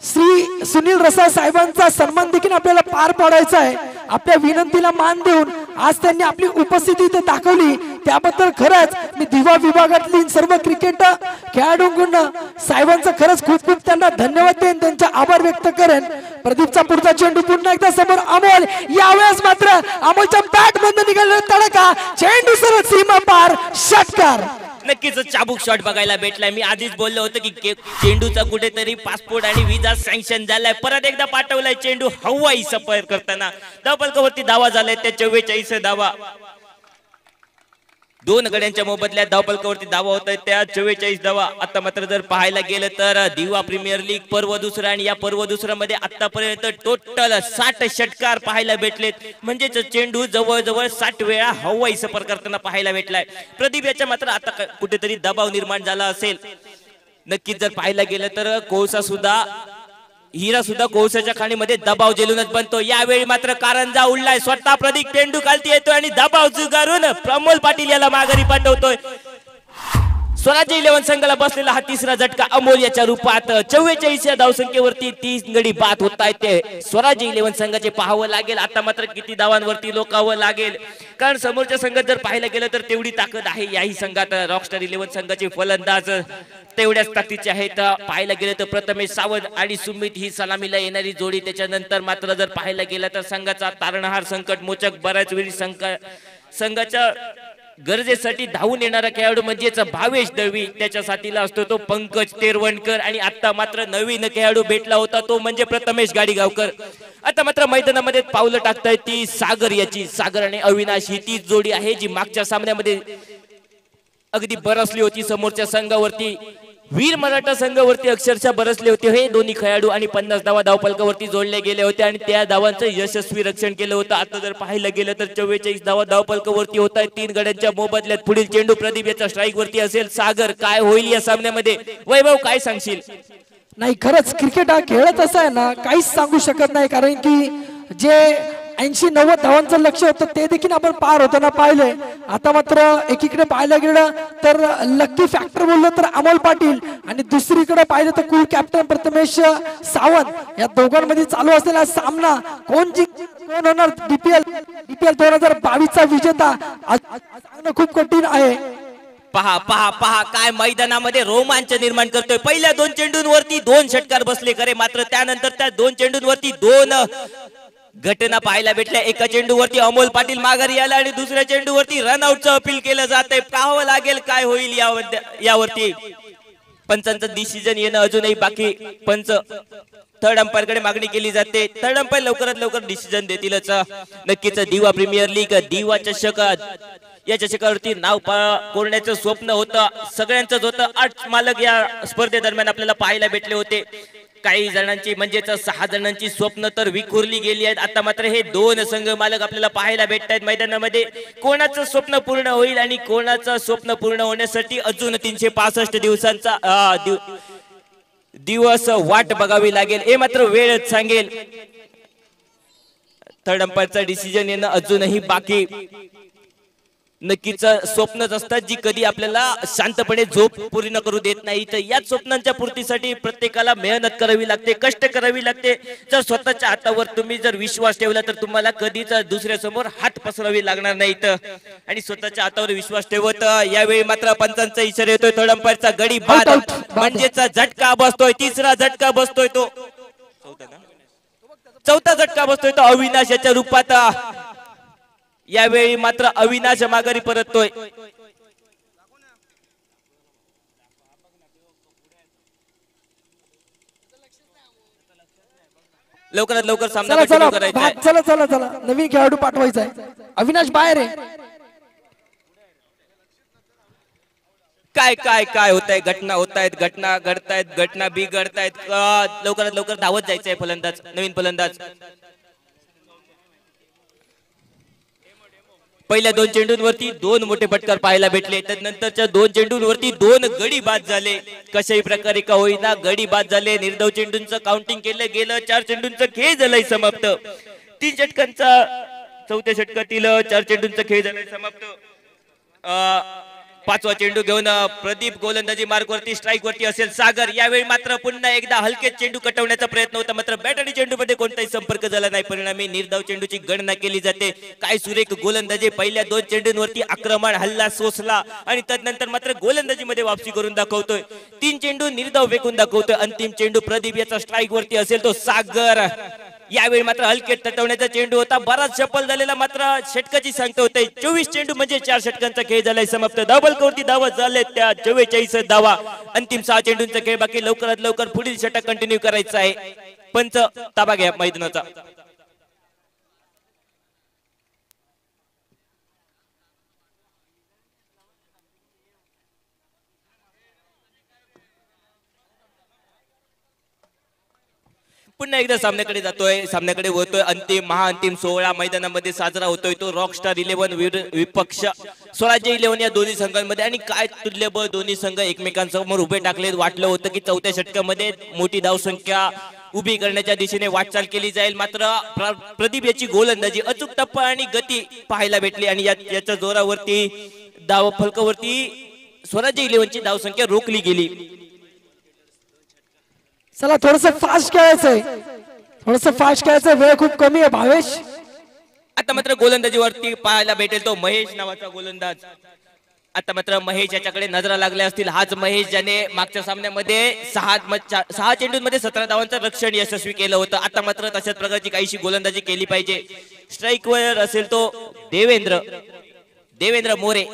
श्री सुनील रसाळ साहेबांचा सन्मान देखील आपल्याला पार पाडायचा आहे. आपल्या विनंतीला मान देऊन आज त्यांनी आपली उपस्थिती इथे दाखवली त्याबद्दल खरंच मी दिवा विभागातली सर्व क्रिकेट खेळाडूंकडून साहेबांचं खरंच खूप खूप त्यांना धन्यवाद देईन, त्यांचा आभार व्यक्त करेन. प्रदीपचा पुढचा चेंडू पुन्हा एकदा समोर अमोल. यावेळेस मात्र अमोलच्या बॅट बंद निघालेला तडका, चेंडू सरळ सीमा पार षटकार. नक्कीच चाबूक शॉट बघायला भेटलाय. मी आधीच बोललो होतो की चेंडूचा कुठेतरी पासपोर्ट आणि विजा सँक्शन झालाय. परत एकदा पाठवलाय चेंडू हवाई सफर करताना. धावफलकावरती धावा झालाय त्या 44 धावा. 2 गड्यांच्या मोबदल्यात धावफलकावरती धावा होत आहेत त्या 44 धावा. आता मात्र जर पाहायला गेलं तर दिवा प्रीमियर लीग पर्व दुसरा आणि या पर्व दुसऱ्या मध्ये आतापर्यंत टोटल 60 षटकार पाहायला भेटलेत. म्हणजेच चेंडू जवळजवळ 60 वेळा हवाई सफर करताना पाहायला भेटलाय. प्रदीप याच्या मात्र आता कुठेतरी दबाव निर्माण झाला असेल. नक्कीच जर पाहायला गेलं तर हिरा सुद्धा कोळशाच्या खाणीमध्ये दबाव झेलूनच बनतो. यावेळी मात्र कारंजा उडलाय. स्वतः प्रदीप चेंडू खालती येतोय आणि दबाव जुगारून अमोल पाटील याला माघारी पाठवतोय. स्वराज 11 संघाला बसलेला हा तिसरा झटका अमोल याच्या रूपात. 44 या धावसंख्येवरती 3 गडी बाद होत आहेत ते स्वराज 11 संघाचे पाहावं लागेल. आता मात्र किती धावांवरती लोकावं लागेल कारण समोरच्या संघात जर पाहायला गेलं तर तेवढी ताकद आहे याही संघात. रॉकस्टार 11 संघाचे फलंदाज तेवढ्याच ताकदीचे आहेत. पाहायला गेलं तर प्रथमेश सावंत आणि सुमित ही सलामीला येणारी जोडी. त्याच्यानंतर मात्र जर पाहायला गेलं तर संघाचा तारणहार संकट मोचक बऱ्याच वेळी संघाच्या गरजेसाठी धावून येणारा खेळाडू म्हणजेच भावेश दळवी. त्याच्या साथीला असतो तो पंकज तेरवणकर आणि आता मात्र नवीन खेळाडू भेटला होता तो म्हणजे प्रथमेश गाडीगावकर. आता मात्र मैदानामध्ये पावलं टाकतायत ती सागर आणि अविनाश ही तीच जोडी आहे जी मागच्या सामन्यामध्ये अगदी बरसली होती समोरच्या संघावरती. वीर मराठा संघावरती अक्षरशः बरसले होते हे दोन्ही खेळाडू आणि 50 धावा धावफलकावरती जोडले गेले होते आणि त्या धावांचं यशस्वी रक्षण केलं होतं. आता जर पाहायला गेलं तर 44 धावा धावफलकावरती होत आहेत 3 गड्यांच्या मोबदल्यात. पुढील चेंडू प्रदीप याच्या स्ट्राईक वरती असेल. सागर, काय होईल या सामन्यामध्ये? वैभव, काय सांगशील? नाही, खरंच क्रिकेट हा खेळत असा आहे ना, काहीच सांगू शकत नाही कारण की जे 80-90 धावांचं लक्ष होतं ते देखील आपण पार होताना पाहिलंय. आता मात्र एकीकडे पाहायला गेलं तर लकी फॅक्टर बोललं तर अमोल पाटील आणि दुसरीकडे पाहिलं तर कूल कॅप्टन प्रथमेश सावंत या दोघांमध्ये चालू असलेला सामना कोण होणार डीपीएल 2022 चा विजेता सांगणं खूप कठीण आहे. पहा पहा पहा काय मैदानामध्ये रोमांच निर्माण करतोय. पहिल्या 2 चेंडूंवरती 2 षटकार बसले खरे, मात्र त्यानंतर त्या 2 चेंडूंवरती 2 घटना पाहायला भेटल्या. एका चेंडूवरती अमोल पाटील माघारी आला आणि दुसऱ्या चेंडूवरती रनआउटचं अपील केलं जात आहे. पाहावं लागेल काय होईल यावरती. पंचांचं डिसिजन येणं अजूनही बाकी. पंच थर्ड अंपायर कडे मागणी केली जाते. थर्ड अंपायर लवकरात लवकर डिसिजन देतीलच. नक्कीच दिवा प्रीमियर लीग, दिवा चषक, या चषकावरती नाव कोरण्याचं स्वप्न होतं, सगळ्यांचंच होतं. 8 मालक या स्पर्धेदरम्यान आपल्याला पाहायला भेटले होते. काही जणांची म्हणजेच 6 जणांची स्वप्न तर विखुरली गेली आहेत. आता मात्र हे 2 संघ मालक आपल्याला पाहायला भेटत आहेत मैदानामध्ये. कोणाचं स्वप्न पूर्ण होईल आणि कोणाचं स्वप्न पूर्ण होण्यासाठी अजून 365 दिवसांचा दिवस वाट बघावी लागेल, हे मात्र वेळच सांगेल. थर्ड अंपायरचा डिसिजन येणं अजूनही बाकी. नक्कीच स्वप्नच असतात जी कधी आपल्याला शांतपणे झोप पूर्ण करू देत नाही. तर याच स्वप्नांच्या पूर्तीसाठी प्रत्येकाला मेहनत करावी लागते, कष्ट करावी लागते. जर स्वतःच्या हातावर तुम्ही जर विश्वास ठेवला तर तुम्हाला कधीच दुसऱ्या समोर हात पसरावी लागणार नाहीत. आणि स्वतःच्या हातावर विश्वास ठेवत यावेळी मात्र पंचांचा इशारा येतोय. थर्ड अंपायरचा गडी बाद म्हणजेच झटका बसतोय. 3रा झटका बसतोय तो. चौथा झटका बसतोय तो अविनाश याच्या रूपात. यावेळी मात्र अविनाश माघारी परततोय. लवकरात लवकर सामना कंटिन्यू करायचा आहे. चला चला चला नवीन खेळाडू पाठवायचा आहे. अविनाश बाहेर आहे. काय काय काय होतंय, घटना होतायत, घटना घडतायत, घटना बिघडतायत. लवकरात लवकर धावत जायचंय फलंदाज, नवीन फलंदाज. पहिल्या 2 चेंडूंवरती 2 मोठे फटकार पाहायला भेटले. त्यानंतरच्या 2 चेंडूंवरती 2 गडी बाद झाले. कशाही प्रकारे का होईना गडी बाद झाले. निर्धाव चेंडूंचं काउंटिंग केलं गेलं. 4 चेंडूंचा खेळ झालाय समाप्त. 3 षटकांचा 4थ्या षटकातील 4 चेंडूंचा खेळ झालाय समाप्त. 5वा चेंडू घेऊन प्रदीप गोलंदाजी मार्क वरती, स्ट्राईक वरती असेल सागर. यावेळी मात्र पुन्हा एकदा हलके चेंडू कटवण्याचा प्रयत्न होता, मात्र बॅट आणि चेंडू मध्ये कोणताही संपर्क झाला नाही. परिणामी निर्धाव चेंडूची गणना केली जाते. काय सुरेख गोलंदाजी. पहिल्या 2 चेंडूंवरती आक्रमण, हल्ला, सोसला आणि त्यानंतर मात्र गोलंदाजी मध्ये वापसी करून दाखवतोय. 3 चेंडू निर्धाव फेकून दाखवतोय. अंतिम चेंडू प्रदीप याचा स्ट्राईक वरती असेल तो सागर. यावेळी मात्र हलके तटवण्याचा चेंडू होता. बराच सफल झालेला, मात्र षटकाची सांगता होते. 24 चेंडू म्हणजे 4 षटकांचा खेळ झालाय समाप्त. डबल कोणती धावा झाले त्या 44 धावा. अंतिम 6 चेंडूंचा खेळ बाकी. लवकरात लवकर पुढील षटक कंटिन्यू करायचा आहे. पंच ताबा घ्या मैदानाचा. पुन्हा एकदा सामन्याकडे जातोय, सामन्याकडे होतोय. अंतिम महाअंतिम 16 मैदानामध्ये साजरा होतोय तो रॉकस्टार 11 विपक्ष स्वराज्य 11 या दोन्ही संघांमध्ये. आणि काय तुल्यबळ दोन्ही संघ एकमेकांसमोर उभे टाकले. वाटलं होतं की 4थ्या षटकामध्ये मोठी धावसंख्या उभी करण्याच्या दिशेने वाटचाल केली जाईल, मात्र प्रदीप याची गोलंदाजी, अचूक टप्पा आणि गती पाहायला भेटली. आणि याच्या जोरावरती धाव फलकावरती स्वराज्य 11 ची धावसंख्या रोखली गेली. चला थोडस फास्ट खेळायचंय, थोडस फास्ट खेळायचं. वेळ खूप कमी आहे भावेश. आता मात्र गोलंदाजीवरती पाहायला भेटेल तो महेश नावाचा गोलंदाज. आता मात्र महेश याच्याकडे नजरा लागल्या असतील. हाच महेश ज्याने मागच्या सामन्यामध्ये 6 चेंडूंमध्ये 17 धावांचं रक्षण यशस्वी केलं होतं. आता मात्र तशाच प्रकारची काहीशी गोलंदाजी केली पाहिजे. स्ट्राईक वर असेल तो देवेंद्र मोरे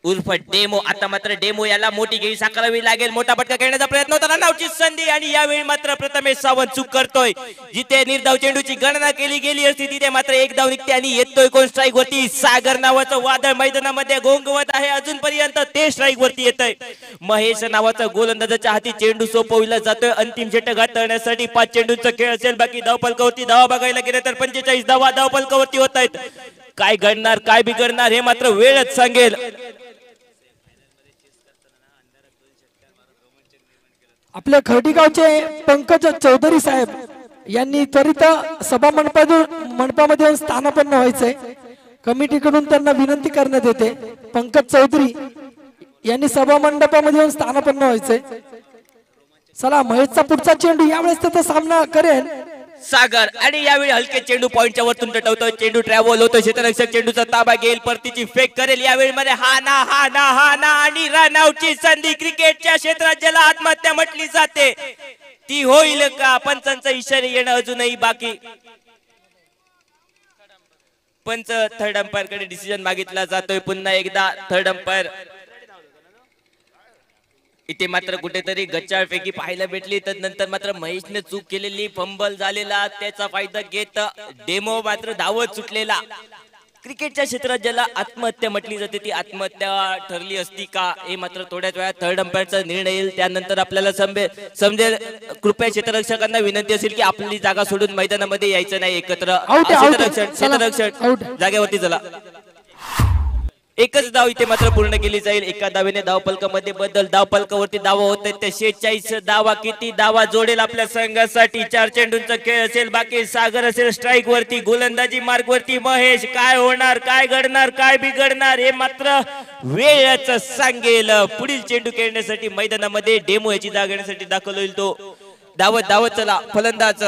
उर्फ डेमो. आता मात्र डेमो याला मोठी घेई साकारावी लागेल. मोठा फटका खेळण्याचा प्रयत्न होता, रनआउटची संधी. आणि यावेळी मात्र प्रथमेश सावंत चूक करतोय. जिथे निर्धाव चेंडूची गणना केली गेली असती तिथे मात्र एक धाव निघते. आणि येतोय कोण स्ट्राईक वरती? सागर नावाचं वादळ मैदानामध्ये घोंघवत आहे. अजूनपर्यंत ते स्ट्राईक वरती येतंय. महेश नावाचा गोलंदाजाच्या हाती चेंडू सोपविला जातोय. अंतिम षटक हाताळण्यासाठी 5 चेंडूंचा खेळ असेल बाकी. धावफलकावरती धावा बघायला गेले तर 45 धावा धावफलकावरती होत आहेत. काय घडणार काय बिघडणार हे मात्र वेळच सांगेल. आपल्या खर्डी गावचे पंकज चौधरी साहेब यांनी त्वरित सभा मंडपामध्ये येऊन स्थानापन्न व्हायचंय. कमिटीकडून त्यांना विनंती करण्यात येते. पंकज चौधरी यांनी सभा मंडपामध्ये येऊन स्थानापन्न व्हायचंय. चला महेशचा पुढचा चेंडू यावेळेस त्याचा सामना करेल सागर आणि यावेळी हलके चेंडू पॉइंटच्या वरतून टटवतोय. चेंडू ट्रॅव्हल होतो. क्षेत्ररक्षक चेंडूचा ताबा घेईल. परतीची फेक करेल. यावेळी मध्ये हा ना आणि रन आउटची संधी. क्रिकेटच्या क्षेत्रात ज्याला आत्महत्या म्हटली जाते ती होईल का? पंचांचा इशारे येणं अजूनही बाकी. पंच थर्ड अंपायर कडे डिसिजन मागितला जातोय. पुन्हा एकदा थर्ड अंपायर. इथे मात्र कुठेतरी गच्चाळपैकी पाहायला भेटली. तदनंतर मात्र महेशने चूक केलेली. फंबल झालेला त्याचा फायदा घेत डेमो मात्र धावत सुटलेला. क्रिकेटच्या क्षेत्रात ज्याला आत्महत्या म्हटली जाते ती आत्महत्या ठरली असती का हे मात्र थोड्याच वेळात थर्ड अंपायरचा निर्णय येईल. त्यानंतर आपल्याला समजेल. कृपया क्षेत्ररक्षकांना विनंती असेल की आपली जागा सोडून मैदानामध्ये यायचं नाही. एकत्र क्षेत्ररक्षक जागेवरती चला. एकच धाव इथे मात्र पूर्ण केली जाईल. एका धावेने धावफलकामध्ये बदल. धावफलकावरती धावा होत आहेत त्या 46 धावा. किती धावा जोडेल आपल्या संघासाठी? 4 चेंडूंचा खेळ असेल बाकी. सागर असेल स्ट्राईक वरती. गोलंदाजी मार्ग वरती महेश. काय होणार, काय घडणार, काय बिघडणार हे मात्र वेळच सांगेल. पुढील चेंडू खेळण्यासाठी मैदानामध्ये डेमो याची जागा घेण्यासाठी दाखल होईल तो. धावत चला फलंदाज.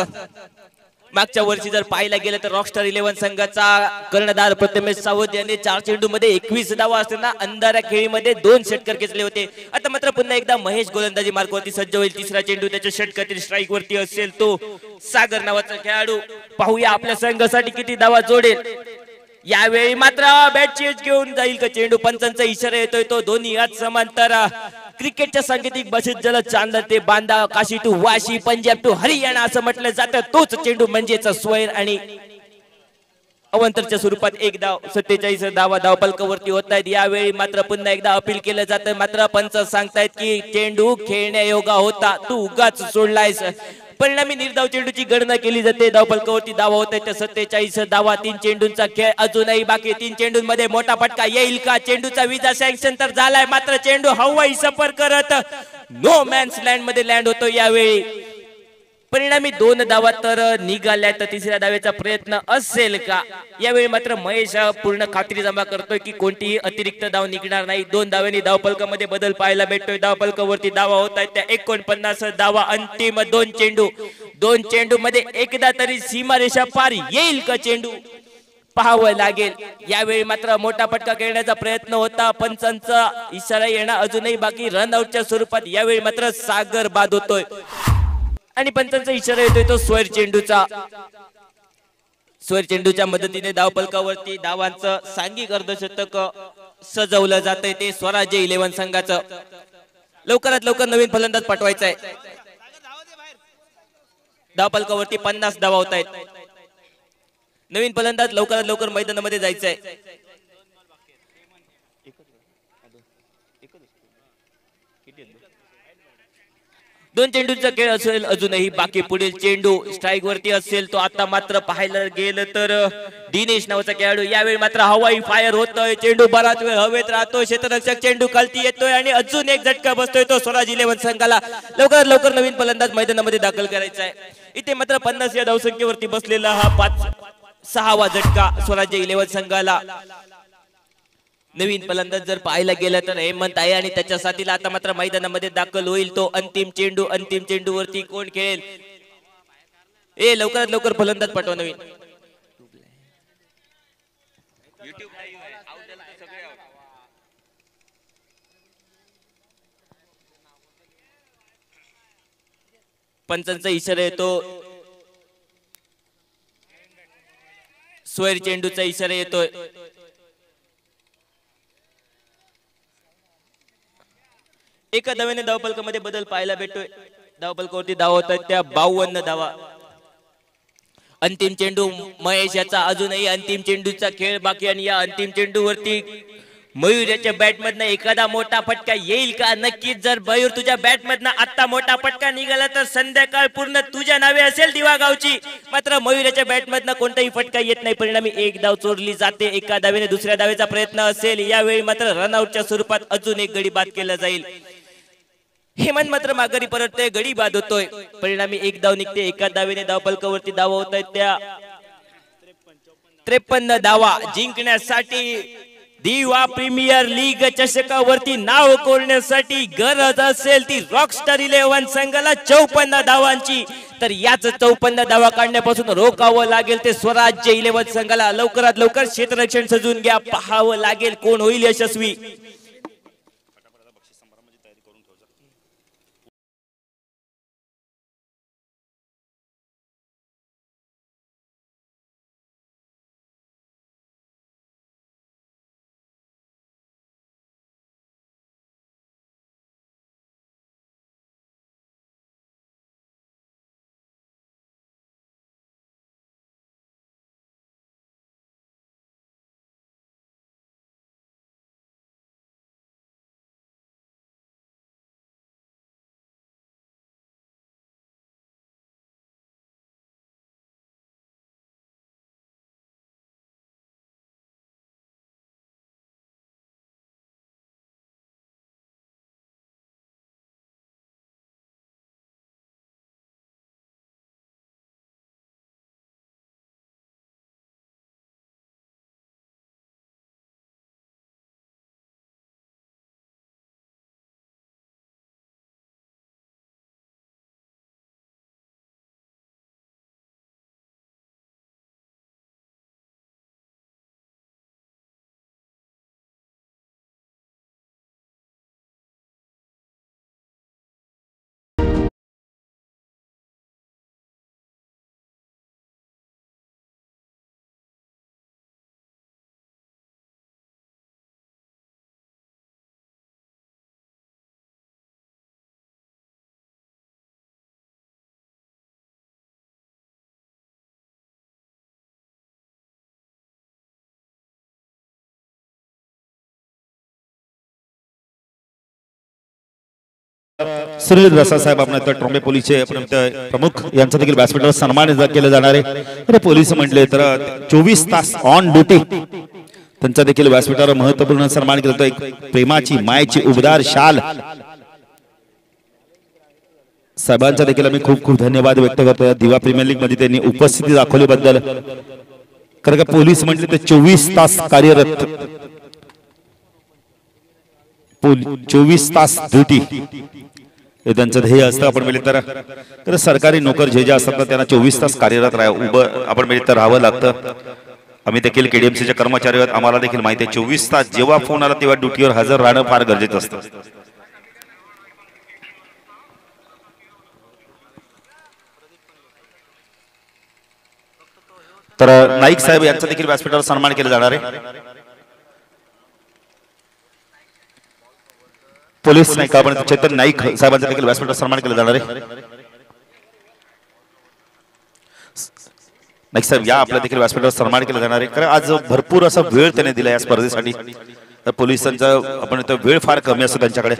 मागच्या वर्षी जर पाहायला गेलं तर रॉकस्टार 11 संघाचा कर्णधार प्रथमेश सावंत यांनी 4 चेंडू मध्ये 21 धावा असताना अंधाऱ्या खेळीमध्ये 2 षटकार खेचले होते. आता मात्र पुन्हा एकदा महेश गोलंदाजी मार्गावरती सज्ज होईल. तिसरा चेंडू त्याच्या षटकातील स्ट्राईक वरती असेल तो सागर नावाचा खेळाडू. पाहूया आपल्या संघासाठी किती धावा जोडेल. यावेळी मात्र बॅट चेंज घेऊन जाईल का चेंडू? पंचांचा इशारा येतोय तो. दोन्ही हात समांतर. क्रिकेटच्या सांकेतिक भाषेत ज्याला चांदा ते बांधा, काशी टू वाशी, पंजाब टू हरियाणा असं म्हटलं जातं. तोच चेंडू म्हणजेच स्वैर आणि अवंतरच्या स्वरूपात एक धाव. 47 धावा धावफलकावरती होत आहेत. यावेळी मात्र पुन्हा एकदा अपील केलं जातं. मात्र पंच सांगतायत की चेंडू खेळण्यायोगा होता, तू उगाच सोडलायस. परिणामी निर्धाव चेंडूची गणना केली जाते. धावफलकावरती धावा होत आहेत त्या 47 धावा. 3 चेंडूंचा खेळ अजूनही बाकी. 3 चेंडूंमध्ये मोठा फटका येईल का? चेंडूचा विजा सँक्शन तर झालाय मात्र चेंडू हवाई सफर करत नो मॅन्स लँड मध्ये लँड होतो. यावेळी परिणामी 2 धावा तर निघाल्या. तर तिसऱ्या धावेचा प्रयत्न असेल का? यावेळी मात्र महेश पूर्ण खात्री जमा करतोय की कोणतीही अतिरिक्त धाव निघणार नाही. 2 धावांनी धावफलकामध्ये बदल पाहायला भेटतोय. धावफलकावरती धावा होत आहेत त्या 49 धावा. अंतिम 2 चेंडू मध्ये एकदा तरी सीमारेषा पार येईल का चेंडू? पाहावं लागेल. यावेळी मात्र मोठा फटका खेळण्याचा प्रयत्न होता. पंचांचा इशारा येणं अजूनही बाकी. रन आउटच्या स्वरूपात यावेळी मात्र सागर बाद होतोय आणि पंचांचा इशारा येतोय तो स्वैर चेंडूचा. स्वैर चेंडूच्या मदतीने धावफलकावरती धावांचं सांघिक अर्धशतक सजवलं जातंय. ते स्वराज्य 11 संघाचं. लवकरात लवकर नवीन फलंदाज पाठवायचा आहे. धावफलकावरती 50 धावा होत आहेत. नवीन फलंदाज लवकरात लवकर मैदानामध्ये जायचंय. दोन चेंडूंचा खेळ असेल अजूनही बाकी. पुढील चेंडू स्ट्राईक वरती असेल तो. आता मात्र पाहायला गेलं तर दिनेश नावाचा खेळाडू. यावेळी मात्र हवाई फायर होतोय. चेंडू बराच वेळ हवेत राहतोय. क्षेत्ररक्षक चेंडू खालती येतोय आणि अजून एक झटका बसतोय तो स्वराज 11 संघाला. लवकरात लवकर नवीन फलंदाज मैदानामध्ये दाखल करायचा आहे. इथे मात्र 50 या धावसंख्येवरती बसलेला हा 6वा झटका स्वराज्य 11 संघाला. नवीन फलंदाज जर पाहायला गेलं तर हेमंत आहे आणि त्याच्या साथीला आता मात्र मैदानामध्ये दाखल होईल तो. अंतिम चेंडू वरती कोण खेळेल? लवकरात लवकर फलंदाज पाठवा नवीन. पंचांचा इशारा येतो. स्वैर चेंडूचा इशारा येतोय. एका धावेने धावफलकामध्ये बदल पाहायला भेटतोय. धावफलकावरती धावा होत आहेत त्या 52 धावा. अंतिम चेंडू महेश याचा. अजूनही अंतिम चेंडूचा खेळ बाकी आणि या अंतिम चेंडूवरती मयूर याच्या बॅटमधनं एखादा मोठा फटका येईल का? नक्कीच. जर मयूर तुझ्या बॅटमधनं आता मोठा फटका निघाला तर संध्याकाळ पूर्ण तुझ्या नावे असेल दिवागावची. मात्र मयूर याच्या बॅटमधनं कोणताही फटका येत नाही. परिणामी एक धाव चोरली जाते. एका धावेने दुसऱ्या धावेचा प्रयत्न असेल. यावेळी मात्र रनआउटच्या स्वरूपात अजून एक गडी बाद केला जाईल. हेमंत मात्र माघारी परततोय, गडी बाद होतोय. परिणामी एक धाव निघते. एका धावेने धावफलकावरती धावा होत आहेत त्या 53 धावा जिंकण्यासाठी दिवा प्रीमियर लीग चषकावरती नाव कोरण्यासाठी गरज असेल ती रॉकस्टार 11 संघाला 54 धावांची. तर याच 54 धावा काढण्यापासून रोखावं लागेल ते स्वराज्य 11 संघाला. लवकरात लवकर क्षेत्ररक्षण सजून घ्या, पाहावं लागेल कोण होईल यशस्वी. सुनील रसा साहेब आपण ट्रॉम्बे पोलीसचे प्रमुख यांचा देखील व्यासपीठावर सन्मान केला जाणार आहे. पोलीस म्हटले तर 24 तास ऑन ड्युटी त्यांचा देखील व्यासपीठावर महत्वपूर्ण सन्मान केला. एक प्रेमाची मायेची उबदार शाल साहेबांचा देखील आम्ही खूप खूप धन्यवाद व्यक्त करतो. दिवा प्रीमियर लीग मध्ये त्यांनी उपस्थिती दाखवल्याबद्दल. कारण का पोलीस म्हटले तर 24 तास कार्यरत, 24 तास ड्युटी हे त्यांचं ध्येय असतं. आपण मिळेल तर सरकारी नोकर जे असतात त्यांना 24 तास कार्यरत उभं आपण मिळेल तर राहावं लागतं. आम्ही देखील केडीएमसीचे कर्मचारी आहोत, आम्हाला देखील माहिती आहे 24 तास जेव्हा फोन आला तेव्हा ड्युटीवर हजर राहणं फार गरजेचं असतं. तर नाईक साहेब यांचा देखील व्यासपीठावर सन्मान केला जाणार आहे. पोलीस नाईक आपण चेतन नाईक साहेबांचा देखील व्यासपीठावर सन्मान केला जाणार आहे. नाईक साहेब या आपल्या देखील व्यासपीठावर सन्मान केला जाणार आहे. कारण आज भरपूर असा वेळ त्याने दिला या स्पर्धेसाठी. तर पोलिसांचा आपण वेळ फार कमी असतो त्यांच्याकडे.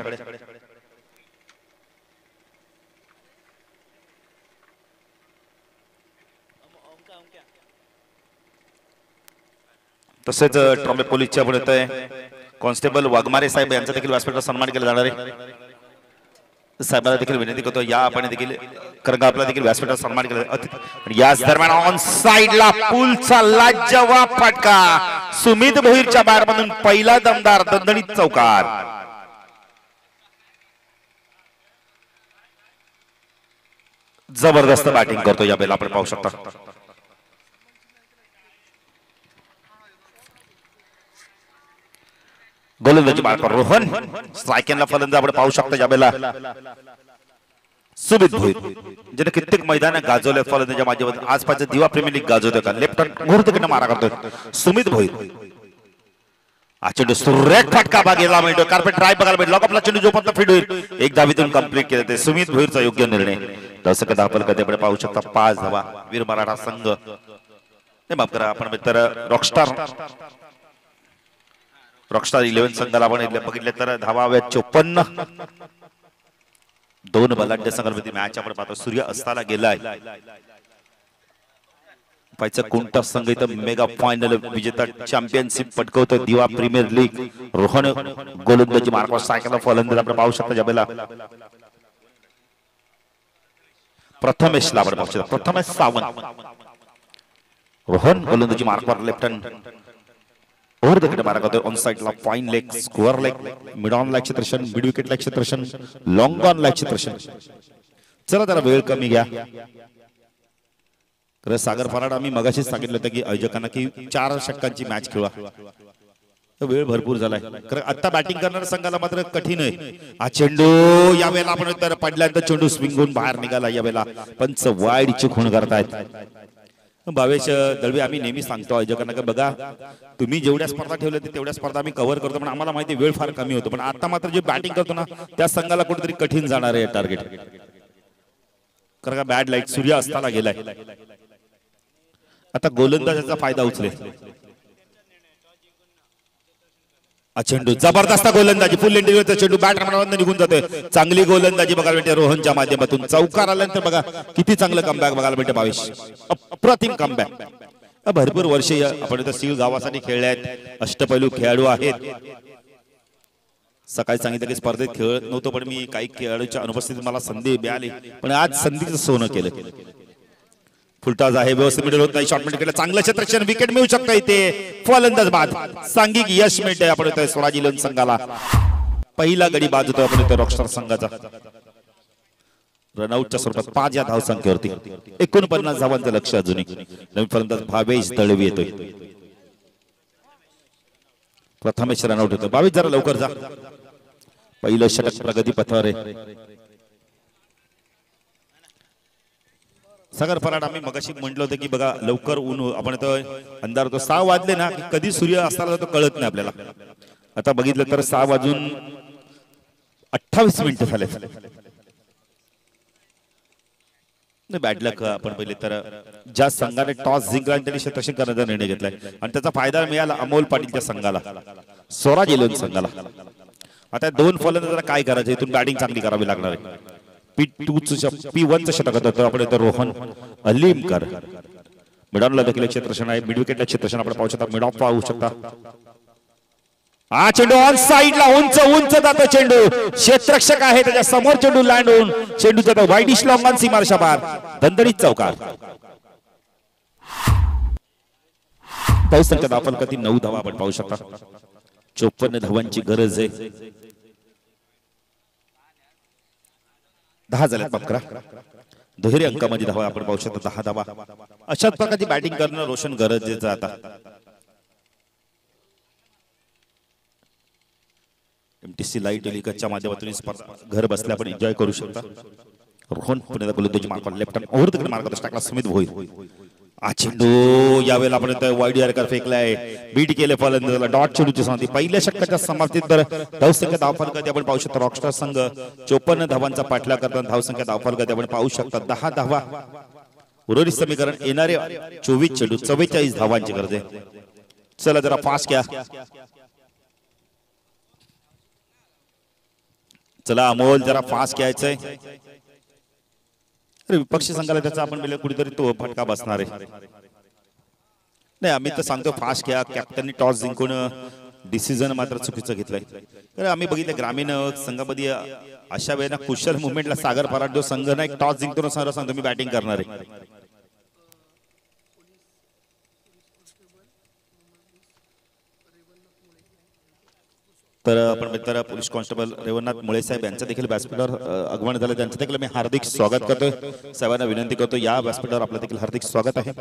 तसेच ट्रॉम्बे पोलीसचे आपण येतोय कॉन्स्टेबल वाघमारे साहेब यांचा देखील व्यासपीठावर सन्मान केला जाणार आहे. साहेबांना देखील विनंती करतो या आपण देखील कारण आपला देखील व्यासपीठावर सन्मान केला. याच दरम्यान ऑन साइडला पुलचा लाजवाब फटका सुमित भोईरच्या बॅटमधून पहिला दमदार दणदणीत चौकार. जबरदस्त बॅटिंग करतो या बेला आपण पाहू शकता. गोलंदाजी मार्कर रोहन स्ट्रायकिंगला फलंदाज आपण पाहू शकता यावेळेला सुमित भोईर ज्याने कित्येक मैदान गाजवले फलंदाजीच्या माध्यमातून. आजपासून दिवा प्रीमियर लीग गाजवतोय का लेफ्ट मुहूर्तकडे मारा करतोय सुमित भोईर. चेंडू सुरेख फटका बागेला मिळतो. कार्पेट ड्राय बघायला मिळतो. लॉकअपला चेंडू जोपर्यंत फीड होईल एक धावीतून कंप्लीट केले ते सुमित भोईरचा योग्य निर्णय. दर्शक दाखल कधी आपण पाहू शकता 5 धावा वीर मराठा संघ. माफ करा आपण मित्र रॉकस्टार 11 संघाला आपण बघितले तर धावा हव्यात 54. 2 बलाढ्य संघांमध्ये मॅच आपण पाहतो. सूर्य अस्ताला गेलाय. पाहिजे कोणता संघ इथं मेगा फायनल विजेता चॅम्पियनशिप पटकवतो दिवा प्रीमियर लीग. रोहन गोलंदाजी मार्कवर सायकल फलंदाज आपण पाहू शकता ज्यावेळेला प्रथमेशला आपण बघतो प्रथमेश सावंत रोहन गोलंदाजी मार्कवर left hand over the wicket मारा करतोय ऑन साइडला fine leg square leg mid on ला क्षेत्रक्षण मिड विकेट ला क्षेत्रक्षण लॉंग ऑन ला क्षेत्रक्षण चला जरा वेळ कमी घ्या खरं सागर फराड आम्ही मगाशीच सांगितलं होतं की आयोजकांना की 4 षटकांची मॅच खेळवा वेळ भरपूर झालाय खरं आता बॅटिंग करणाऱ्या संघाला मात्र कठीण आहे हा चेंडू यावेळेला आपण तर पडल्यानंतर चेंडू स्विंग होऊन बाहेर निघाला यावेळेला पंच वाईड खूण करतायत भावेश दळवे आम्ही नेहमी सांगतो आयोजकांना की बघा तुम्ही जेवढ्या स्पर्धा ठेवल्या तेवढ्या स्पर्धा आम्ही कव्हर करतो पण आम्हाला माहिती वेळ फार कमी होतो पण आता मात्र जे बॅटिंग करतो ना त्या संघाला कुठेतरी कठीण जाणार आहे टार्गेट कारण का बॅड लाईट सूर्य अस्ताला गेलाय आता गोलंदाजाचा फायदा उचले चेंडू जबरदस्त गोलंदाजी फुल इंडिव्हिज्युअलचा चेंडू बॅट राऊंडमध्ये निघून जातोय चांगली गोलंदाजी बघायला मिळते रोहनच्या माध्यमातून चौकार आल्यानंतर बघा किती चांगलं कमबॅक बघायला मिळते भावेश अप्रतिम कमबॅक भरपूर वर्षे आपण इथं सीळ गावासाठी खेळले आहेत अष्टपैलू खेळाडू आहेत सकाळी सांगितलं की स्पर्धेत खेळत नव्हतो पण मी काही खेळाडूच्या अनुपस्थितीत मला संधी मिळाली पण आज संधीचं सोनं केलं फुलटाज आहे व्यवस्थित मिडल होत नाही शॉट मिड केलं चांगलं क्षेत्रक्षण विकेट मिळू शकतं इथे फलंदाज बाद सांघिक यश मिळतंय आपण इथे स्वराज इलेव्हन संघाला पहिला गडी बाद होतो आपण इथे रॉकस्टार संघाचा रनआउटच्या स्वरूपात 5 या धाव संख्येवरती 49 धावांचं लक्ष अजूनही नवीन फलंदाज भावेश दळवी येतोय प्रथमेश रनआउट होतो भावेश जरा लवकर जा पहिलं षटक प्रगती पथावर आहे सागर फराड आम्ही मगाशी म्हटलं होतं की बघा लवकर ऊन आपण अंधार होतो 6 वाजले ना कधी सूर्य असताना तो कळत नाही आपल्याला आता बघितलं तर 6 वाजून 28 मिनिटं झाले बॅड लक आपण पहिले तर ज्या संघाने टॉस जिंकला त्यांनी क्षेत्ररक्षण करण्याचा निर्णय घेतलाय आणि त्याचा फायदा मिळाला अमोल पाटीलच्या संघाला स्वराज इलेव्हन संघाला आता 2 फलंदाजांना काय करायचं इथून बॅटिंग चांगली करावी लागणार आहे P1 षटक होतं आपण इथं रोहन अलीमकर मिडॉनला देखील क्षेत्रक्षण आहे मिड विकेटला क्षेत्रक्षण आपण पाहू शकता मिड ऑफ पाहू शकता हा चेंडू ऑन साइडला उंच उंच जातो चेंडू क्षेत्ररक्षक आहे त्याच्या समोर चेंडू लँड होऊन चेंडू जातो वाईडिश लॉंग ऑन सीमारेषा पार दणदणीत चौकार धावसंख्या आपण कधी 9 धावा आपण पाहू शकता 54 धावांची गरज आहे 10 झाल्यात पकरा दुहेरी अंकामध्ये धावा आपण पाहू शकतो 10 धावा अशाच प्रकारची बॅटिंग करणं रोशन गरजेचं आता एमटीसी लाईट एलिकाच्या माध्यमातून घर बसल्या आपण एन्जॉय करू शकता रोहन पुण्याला गोलंदाजी मार्कवर left hand over the wicket मार्कवर टाकला सुमित भोईर चेंडू यावेळेला आपण वाईड यार्कर फेकलाय बीट केले फलंदाजाला डॉट चेंडूची संधी पहिल्या षटकाच्या समाप्तीत तर धावसंख्या धावफलकात आपण पाहू शकता रॉकस्टार संघ 54 धावांचा पाठलाग करताना धावसंख्या धावफलकात आपण पाहू शकता 10 धावा उर्वरित समीकरण येणारे 24 चेंडू 44 धावांची गरज आहे चला जरा फास्ट घ्या चला अमोल जरा फास्ट घ्यायचंय विपक्षी संघाला त्याचा आपण कुठेतरी तो फटका बसणार आहे नाही आम्ही तर सांगतो फास्ट घ्या कॅप्टननी टॉस जिंकून डिसिजन मात्र चुकीचं घेतलंय तर आम्ही बघितलं ग्रामीण संघामध्ये अशा वेळेला कुशल मुवमेंटला सागर फराड जो संघ ना एक टॉस जिंकतो सांगतो मी बॅटिंग करणार आहे तर आपण मित्र पोलीस कॉन्स्टेबल रेवणनाथ मुळे साहेब यांचं देखील व्यासपीठावर आगमन झालं त्यांचं देखील मी हार्दिक स्वागत करतोय साहेबांना विनंती करतो या व्यासपीठावर आपलं देखील हार्दिक स्वागत आहे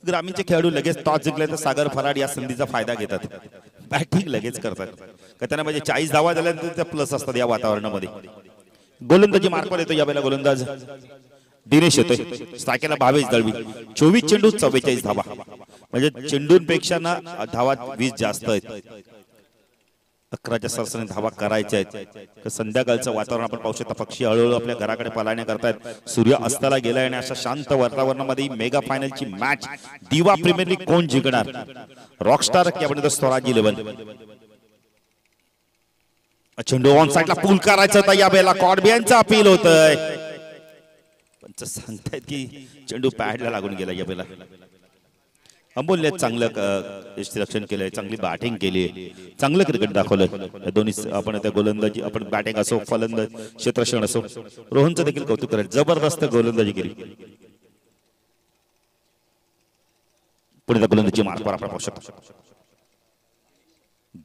ग्रामीणचे खेळाडू लगेच टॉस जिंकले तर सागर फराड या संधीचा फायदा घेतात बॅटिंग लगेच करतात का त्यांना म्हणजे 40 धावा झाल्यानंतर प्लस असतात या वातावरणामध्ये गोलंदाजी मार्कवर येतो यावेळेला गोलंदाज दिनेश येतोय स्ट्रायकरला भावेश दळवी 24 चेंडू 44 धावा म्हणजे चेंडूंपेक्षा ना धावा 20 जास्त आहेत 11च्या सरसरीने धावा करायच्या आहेत संध्याकाळचं वातावरण आपण पाहू शकता पक्षी हळूहळू आपल्या घराकडे पलायण्या करतायत सूर्य अस्ताला गेलाय आणि अशा शांत वातावरणामध्ये मेगा फायनलची मॅच दिवा प्रीमियर लीग कोण जिंकणार रॉकस्टार की आपण स्वराज इलेव्हन चेंडू ऑन साइडला पूल करायचा होता या वेळेला कॉर्बियनचा अपील होतंय पंच सांगतायत की चेंडू पॅडला लागून गेला या वेळेला अमोलने चांगलं रक्षण केलंय, चांगली बॅटिंग केली, चांगलं क्रिकेट दाखवलंय दोन्ही. आपण त्या गोलंदाजी, आपण बॅटिंग असो, फलंदाज, क्षेत्ररक्षण असो, रोहनचं देखील कौतुक करायचं, जबरदस्त गोलंदाजी केली. पुढे गोलंदाजी मार्कवर आपण पाहू शकतो.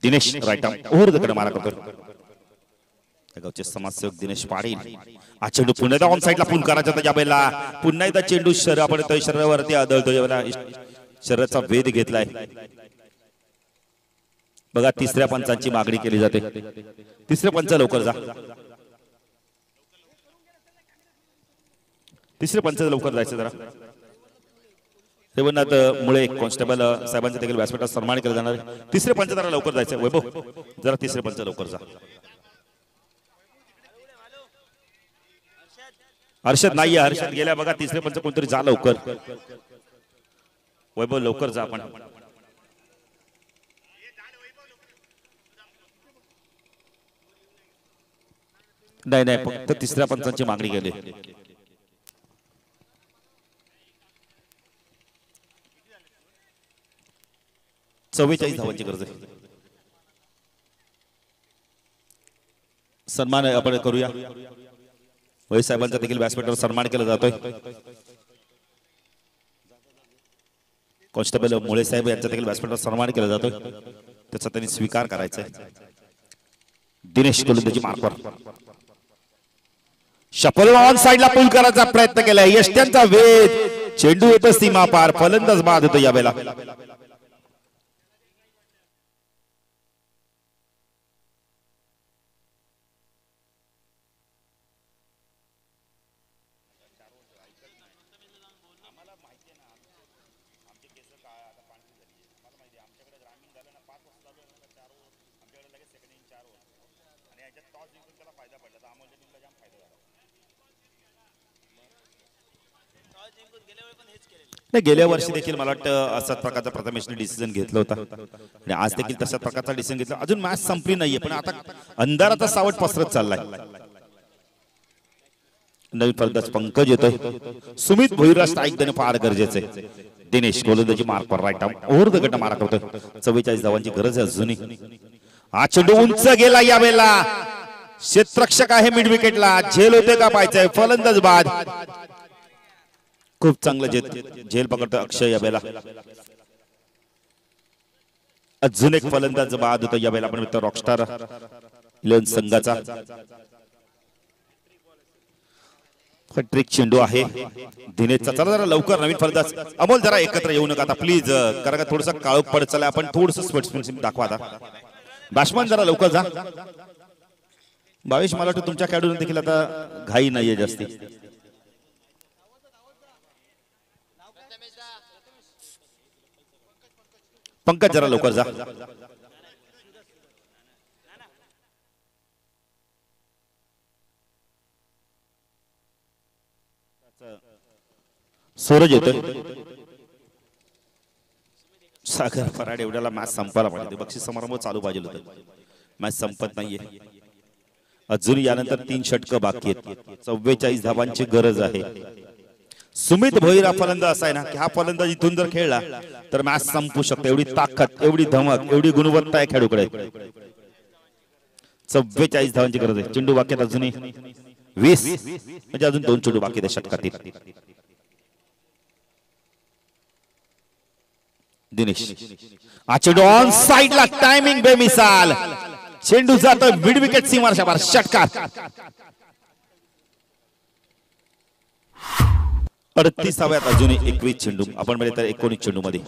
दिनेश राईट आर्म ओव्हर मारा करतो. गावचे समाजसेवक दिनेश पाटील. हा चेंडू पुन्हा एकदा ऑन साईडला पूल करायचा होता यावेळेला. पुन्हा एकदा चेंडू आपण शरीरावरती आदळतो यावेळेला. शरीराचा वेध घेतलाय. बघा तिसऱ्या पंचांची मागणी केली जाते. तिसरे पंच लवकर जा. तिसरे पंच लवकर जायचं जरा. रेवणनाथ मुळे कॉन्स्टेबल साहेबांचा देखील व्यासपीठात सन्मान केला जाणार आहे. तिसरे पंच जरा लवकर जायचं. वैभव जरा तिसरे पंच लवकर जा. हर्षद नाहीये, हर्षद गेल्या बघा. तिसरे पंच कोणतरी जा लवकर. वैभव लवकर जा. आपण नाही नाही, फक्त तिसऱ्या पंचांची मागणी केली. चव्वेचाळीस धावांची गरज आहे. सन्मान आपण करूया. वैभव साहेबांचा देखील व्यासपीठावर सन्मान केला जातोय. कॉन्स्टेबल मुळे साहेब यांचा देखील व्यासपीठावर सन्मान केला जातोय. त्याचा त्यांनी स्वीकार करायचा आहे. दिनेश गोलंदाजी मार्कवर. शफल ऑन साइडला पूल करायचा प्रयत्न केलाय. यष्ट्यांचा वेध. चेंडू येतो सीमा पार. फलंदाज बाद होतो यावेळेला. नाही, गेल्या वर्षी देखील मला वाटतं असाच प्रकारचा प्रथमेशने डिसिजन घेतला होता आणि आज देखील तशाच प्रकारचा डिसिजन घेतला. अजून मॅच संपली नाहीये, पण आता अंधाराचा सावट पसरत चाललाय. नवीन फलंदाज पंकज येतोय. सुमित भोईरा स्ट्राईक देणं फार गरजेचं आहे. दिनेश गोलंदाजी मार्कवर राईट आर्म ओव्हर द गट मारा करतोय. 44 धावांची गरज आहे अजूनही. हा चेंडू उंच गेला यावेळेला. क्षेत्ररक्षक आहे मिड विकेटला. झेल होते का पाहायचंय. फलंदाज बाद. खूप चांगलं झेल पकडतोय अक्षय यावेळेला. अजून एक फलंदाज बाद होतो यावेळेला. आपण मित्र रॉकस्टार 11 संघाचा ट्रिक चेंडू आहे दिनेशचा. चला जरा लवकर नवीन फलंदाज अमोल जरा एकत्र येऊ नका आता प्लीज. कारण का थोडस काळोख पडत चाललंय. आपण थोडस स्पोर्ट्समॅनशिप दाखवा आता. बॅट्समन जरा लवकर जा. 22 मला वाटतं तुमच्या खेळाडूंना देखील आता घाई नाहीये जास्ती. पंकज जरा लवकर जा. सूरज येतोय. सागर फराड एवढ्याला मॅच संपायला पाहिजे. बक्षीस समारंभ चालू पाहिजे होतं. मॅच संपत नाहीये अजून. यानंतर 3 षटकं बाकी आहेत. 44 धावांची गरज आहे. सुमित भोईरा फलंदाज असा आहे ना की हा फलंदाज इथून जर खेळला तर मॅच संपू शकतो. एवढी ताकद, एवढी धमक, एवढी गुणवत्ता आहे खेळाडूकडे. 44 धावांची गरज आहे. चेंडू बाकी अजूनही 20 म्हणजे अजून 2 चेंडू बाकी आहेत षटकातील. दिनेश हा चेंडू ऑन साइडला. टायमिंग बेमिसाल. चेंडू जातो मिड विकेट सीमारेषा पार. षटकार 38व्यात अजूनही 21 चेंडू. आपण म्हणजे तर 19 चेंडू मध्ये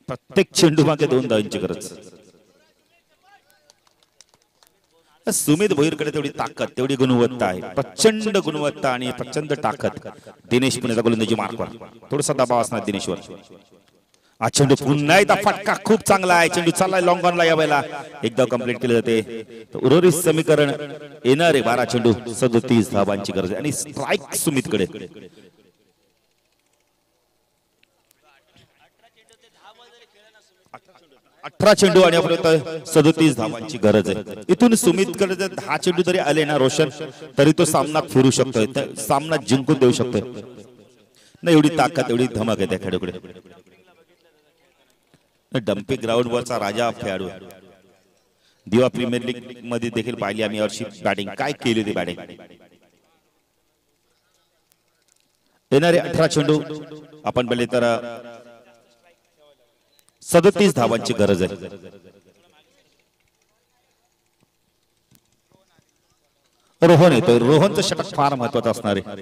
प्रत्येक चेंडू मागे 2 धावांची गरज. सुमित भोईरकडे तेवढी ताकद, तेवढी गुणवत्ता आहे. प्रचंड गुणवत्ता आणि प्रचंड ताकद. दिनेश पुण्याचा गोलंदाजी मार्कवर. थोडासा दबाव असणार दिनेशवर. हा चेंडू पुन्हा एकदा फटका खूप चांगला आहे. चेंडू चाललाय लॉंग ऑनला यावेळेला. एकदा कंप्लीट केले जाते. उर्वरित समीकरण येणारे 12 चेंडू 37 धावांची गरज आहे. आणि स्ट्राईक सुमितकडे. 18 चेंडू आणि आपण 37 धावांची गरज आहे. इथून सुमितकडे जर 10 चेंडू जरी आले ना रोशन, तरी तो सामना फिरू शकतोय. सामना जिंकून देऊ शकतोय. नाही एवढी ताकद एवढी धमक आहे त्या खेळाडूकडे. डम्पिंग ग्राउंड वरचा राजा खेळाडू. दिवा प्रीमियर लीग मध्ये देखील पाहिली आम्ही वर्षी बॅटिंग काय केली होती बॅटिंग. येणारे 18 चेंडू आपण पहिले तर 37 धावांची गरज आहे. रोहन येतोय. रोहनचं षटक फार महत्वाचं असणार आहे.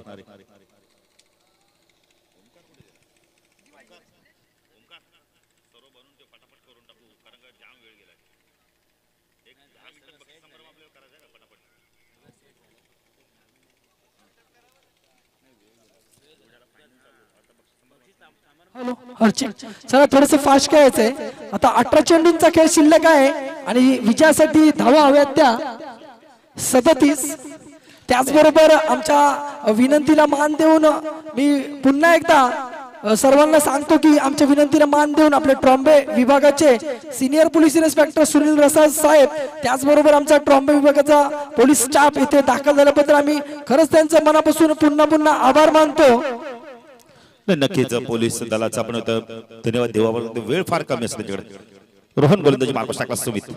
हॅलो अर्चित चला थोडस फास्ट खेळायचंय. आता 18 चेंडूंचा खेळ शिल्लक आहे आणि विजयासाठी धावा हव्यात त्या 37. त्याचबरोबर आमच्या विनंतीला मान देऊन मी पुन्हा एकदा सर्वांना सांगतो की आमच्या विनंतीला मान देऊन आपले ट्रॉम्बे विभागाचे सिनियर पोलीस इन्स्पेक्टर सुनील रसाळ साहेब त्याचबरोबर आमचा ट्रॉम्बे विभागाचा पोलीस स्टाफ इथे दाखल झाल्याबद्दल आम्ही खरंच त्यांचं मनापासून पुन्हा आभार मानतो. नक्कीच पोलीस दलाचा आपण धन्यवाद देवावर. वेळ फार कमी असते त्याच्याकडे. रोहन गोलंदाजी मार्कस टाकला. सुमित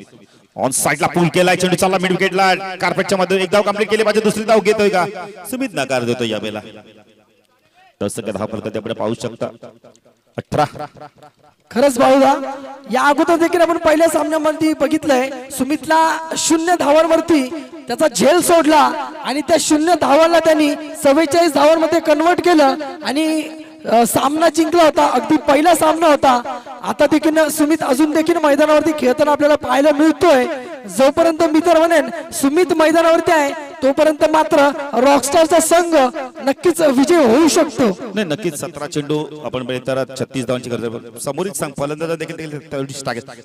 ऑन साइडला पूल केलाय. चेंडू चालला मिड विकेटला. कार्पेटच्या मध्ये एक धाव कंप्लीट केली पाहिजे. दुसरी धाव घेतोय का सुमित नकार देतोय या वेळेला. 10 धाव फलक त्याकडे पाहू शकता. 18. खरंच बाळूदा या अगोदर देखील आपण पहिल्या सामन्यामध्ये बघितलंय सुमितला 0 धावांवरती त्याचा झेल सोडला आणि त्या 0 धावांना त्यांनी 44 धावांमध्ये कन्वर्ट केलं आणि सामना जिंकला होता. अगदी पहिला सामना होता. आता देखील सुमित अजून देखील मैदानावरती खेळताना आपल्याला पाहायला मिळतोय. जोपर्यंत मी तर म्हणेन सुमित मैदानावरती आहे तोपर्यंत मात्र रॉकस्टारचा संघ नक्कीच विजय होऊ शकतो. नाही नक्कीच 17 चेंडू आपण तर 36 धावांची गरज. समोरील सांग फलंदाज देखील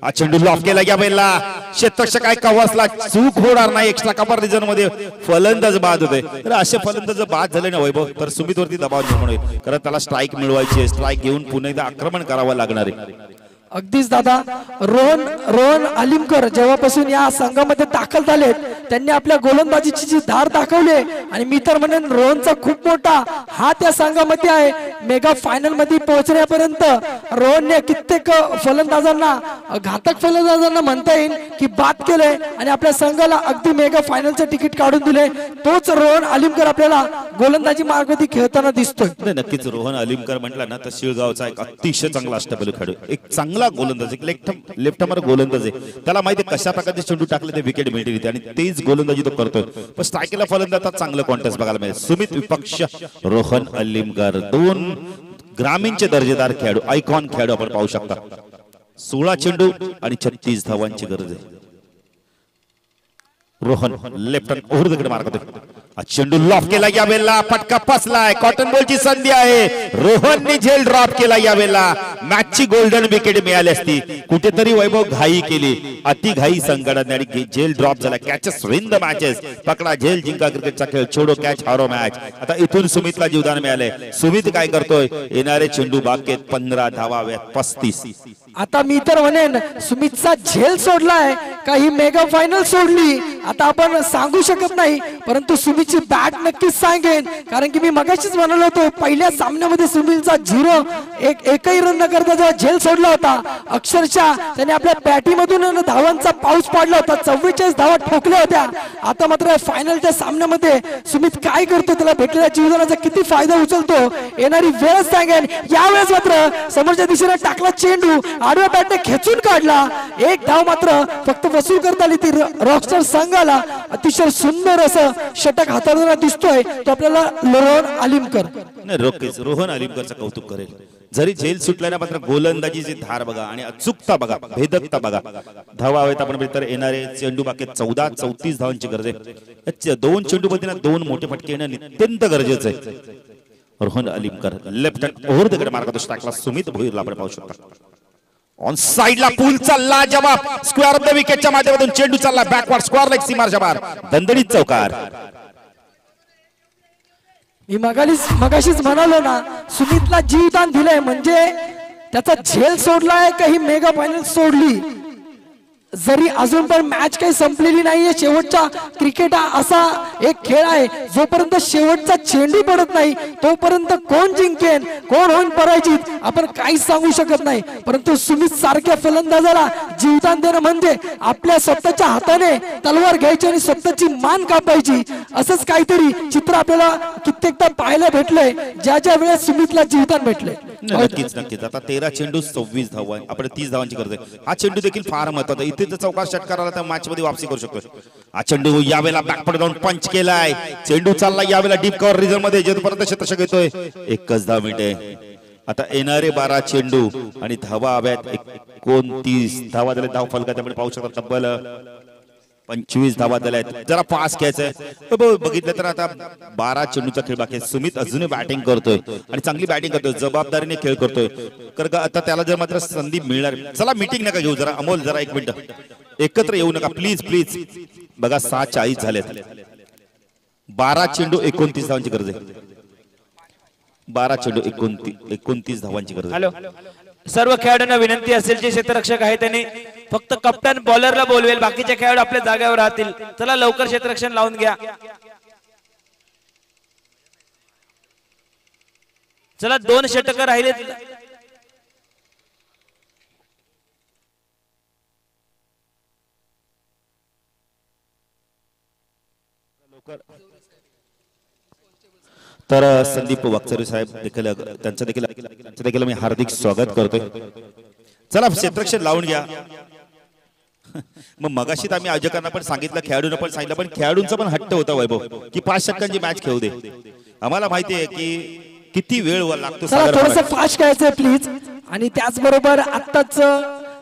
हा चेंडू लॉफ केला या वेळेला. क्षेत्ररक्षक काय कव्वासला चूक होणार नाही. एक्स्ट्रा कव्हर रिजन मध्ये फलंदाज बाद होते. तर असे फलंदाज बाद झाले ना वैभव तर सुमित वरती दबाव निर्माण होईल. कारण त्याला स्ट्राईक मिळवायची आहे. स्ट्राईक घेऊन पुन्हा एकदा आक्रमण करावं लागणार आहे. अगदीच दादा रोहन अलिमकर जेव्हापासून या संघामध्ये दाखल झालेत त्यांनी आपल्या गोलंदाजीची जी धार दाखवली आणि मी तर म्हणेन रोहनचा खूप मोठा हात या संघामध्ये आहे. मेगा फायनल मध्ये पोहोचण्यापर्यंत रोहनने कित्येक फलंदाजांना घातक फलंदाजांना म्हणता येईल की बाद केलंय आणि आपल्या संघाला अगदी मेगा फायनलचं तिकीट काढून दिले. तोच रोहन अलिमकर आपल्याला गोलंदाजी मार्गावरती खेळताना दिसतोय. नक्कीच रोहन अलिमकर म्हटलं ना तर शिळगावचा एक अतिशय चांगला अष्टपैलू खेळाडू. एक चांगला गोलंदाज लेफ्ट आर्मर गोलंदाज आहे. त्याला माहिती कशा प्रकारचे चेंडू टाकले ते विकेट मिळते आणि तेच गोलंदाजी तो करतोय. पण स्ट्रायकेला फलंदाज चांगलं कॉन्टेस्ट बघायला मिळेल. सुमित विपक्ष रोहन अलिमकर 2 ग्रामीणचे दर्जेदार खेळाडू आयकॉन खेळाडू आपण पाहू शकता. 16 चेंडू आणि 36 धावांची गरज आहे. रोहन लेफ्ट ओव्हरकडे मारतो. चेंडू लॉफ केला या वेळेला. फटका फसलाय. कॉटन बॉलची संधी आहे. रोहनने झेल ड्रॉप केला या वेळेला. मॅचची गोल्डन विकेट मिळाली असती. कुठेतरी वैभव घाई केली. अति घाई संघटना आणि झेल ड्रॉप झाला. Catches win the matches. पकडा झेल जिंका क्रिकेटचा खेळ. छोडो कॅच हारो मॅच. आता इथून सुमितला जीवदान मिळालंय. सुमित काय करतोय. येणारे चेंडू बाकेत 15 धावा 35. आता मी तर म्हणेन सुमितचा झेल सोडलाय का ही मेगा फायनल सोडली आता आपण सांगू शकत नाही. परंतु सुमितची बॅट नक्कीच सांगेन कारण की मी मगाशीच म्हणालो होतो पहिल्या सामन्यामध्ये सुमितचा 0 एकही रन न करता जेव्हा झेल सोडला होता अक्षरशः त्याने आपल्या बॅटीमधून धावांचा पाऊस पाडला होता. 44 धावा ठोकल्या होत्या. आता मात्र फायनलच्या सामन्यामध्ये सुमित काय करतो. त्याला भेटलेल्या जीवनाचा किती फायदा उचलतो येणारी वेळ सांगेन. यावेळेस मात्र समोरच्या दिशेने टाकला चेंडू आडव्या बॅटने खेचून काढला. एक धाव मात्र फक्त वसूल करता आली ती रॉकस्टार संघाला. अतिशय सुंदर असं षटक हाताळताना दिसतोय तो आपल्याला रोहन अलिमकर. रोहन अलिमकरचं कौतुक करेल. जरी झेल सुटल्याने मात्र गोलंदाजीची धार बघा आणि अचूकता बघा भेदकता बघा. धावा हवेत आपण तर येणारे चेंडू बाकी 34 धावांची गरज आहे. 2 चेंडू मध्ये 2 मोठे फटके येणं अत्यंत गरजेचं आहे. रोहन अलिमकर लेफ्ट ओव्हर द मार्गदर्शक टाकला. सुमित भोईरला आपण पाहू शकता. ऑन साइडला पूल चालला. जवाब स्क्वेअर ऑफ द विकेटच्या माध्यमातून चेंडू चालला बॅकवर्ड स्क्वेअर लेग सीमारच्या बाहेर. दणदणीत चौकार. मी मगाशीच म्हणालो ना सुमितला जीवदान दिलंय म्हणजे त्याचा झेल सोडलाय का ही मेगा फायनल सोडली. जरी अजून पण मॅच काही संपलेली नाहीये, शेवटचा क्रिकेट हा असा एक खेळ आहे जोपर्यंत शेवटचा चेंडू पडत नाही तोपर्यंत कोण जिंकेन कोण होईल पराजित आपण काहीच सांगू शकत नाही. परंतु सुमित सारख्या फलंदाजाला जीवदान देणं म्हणजे आपल्या स्वतःच्या हाताने तलवार घ्यायची आणि स्वतःची मान कापायची, असंच काहीतरी चित्र आपल्याला कित्येकदा पाहायला भेटलंय ज्या ज्या वेळेस सुमितला जीवदान भेटले. नक्कीच नक्कीच. आता 13 चेंडू 26 धावा, आपण 30 धावांची गरज आहे. हा चेंडू देखील फार महत्वाचा. इथे जर चौकार षटकार आला तर मॅच मध्ये वापसी करू शकतो. हा चेंडू यावेळेला बॅकफुट जाऊन पंच केलाय. चेंडू चालला यावेळेला डीप कव्हर रिझन मध्ये, जेपर्यंत शतक येतोय. एकच 10 मिनिटे. आता येणारे 12 चेंडू आणि धावा हव्यात 29 धावा झाले. धाव फलका त्यामुळे पाहू शकता तब्बल 25 धावा झाल्या. जरा पास घ्यायचंय. बघितलं तर आता 12 चेंडूचा खेळ बाकी आहे. सुमित अजूनही बॅटिंग करतोय आणि चांगली बॅटिंग करतोय, जबाबदारीने खेळ करतोय. कारण आता त्याला जर मात्र संधी मिळणार. चला मीटिंग नका घेऊ जरा. अमोल जरा 1 मिनिट एकत्र येऊ नका प्लीज प्लीज. बघा 6:40 झालेत. 12 चेंडू 29 धावांची गरज आहे. 12 चेंडू 29 धावांची गरज आहे. हॅलो, सर्व खेळाडूंना विनंती असेल जे क्षेत्ररक्षक आहे त्यांनी फक्त कप्तान बॉलरला बोलवेल, बाकीचे खेळाडू आपल्या जागेवर राहतील. चला लवकर क्षेत्ररक्षण लावून घ्या. चला 2 षटक राहिले. तर संदीप वाकचौरे साहेब देखील त्यांचं देखील मी हार्दिक स्वागत करतोय. चला क्षेत्ररक्षण लावून घ्या. मग मगाशी आम्ही आयोजकांना पण सांगितलं, खेळाडूंना पण सांगितलं, पण खेळाडूंचा पण हट्ट होता वैभव की 5 षटकांची मॅच खेळू दे. आम्हाला माहिती आहे की किती वेळ लागतो. थोडंसं फास्ट खेळायचंय प्लीज. आणि त्याचबरोबर आत्ताच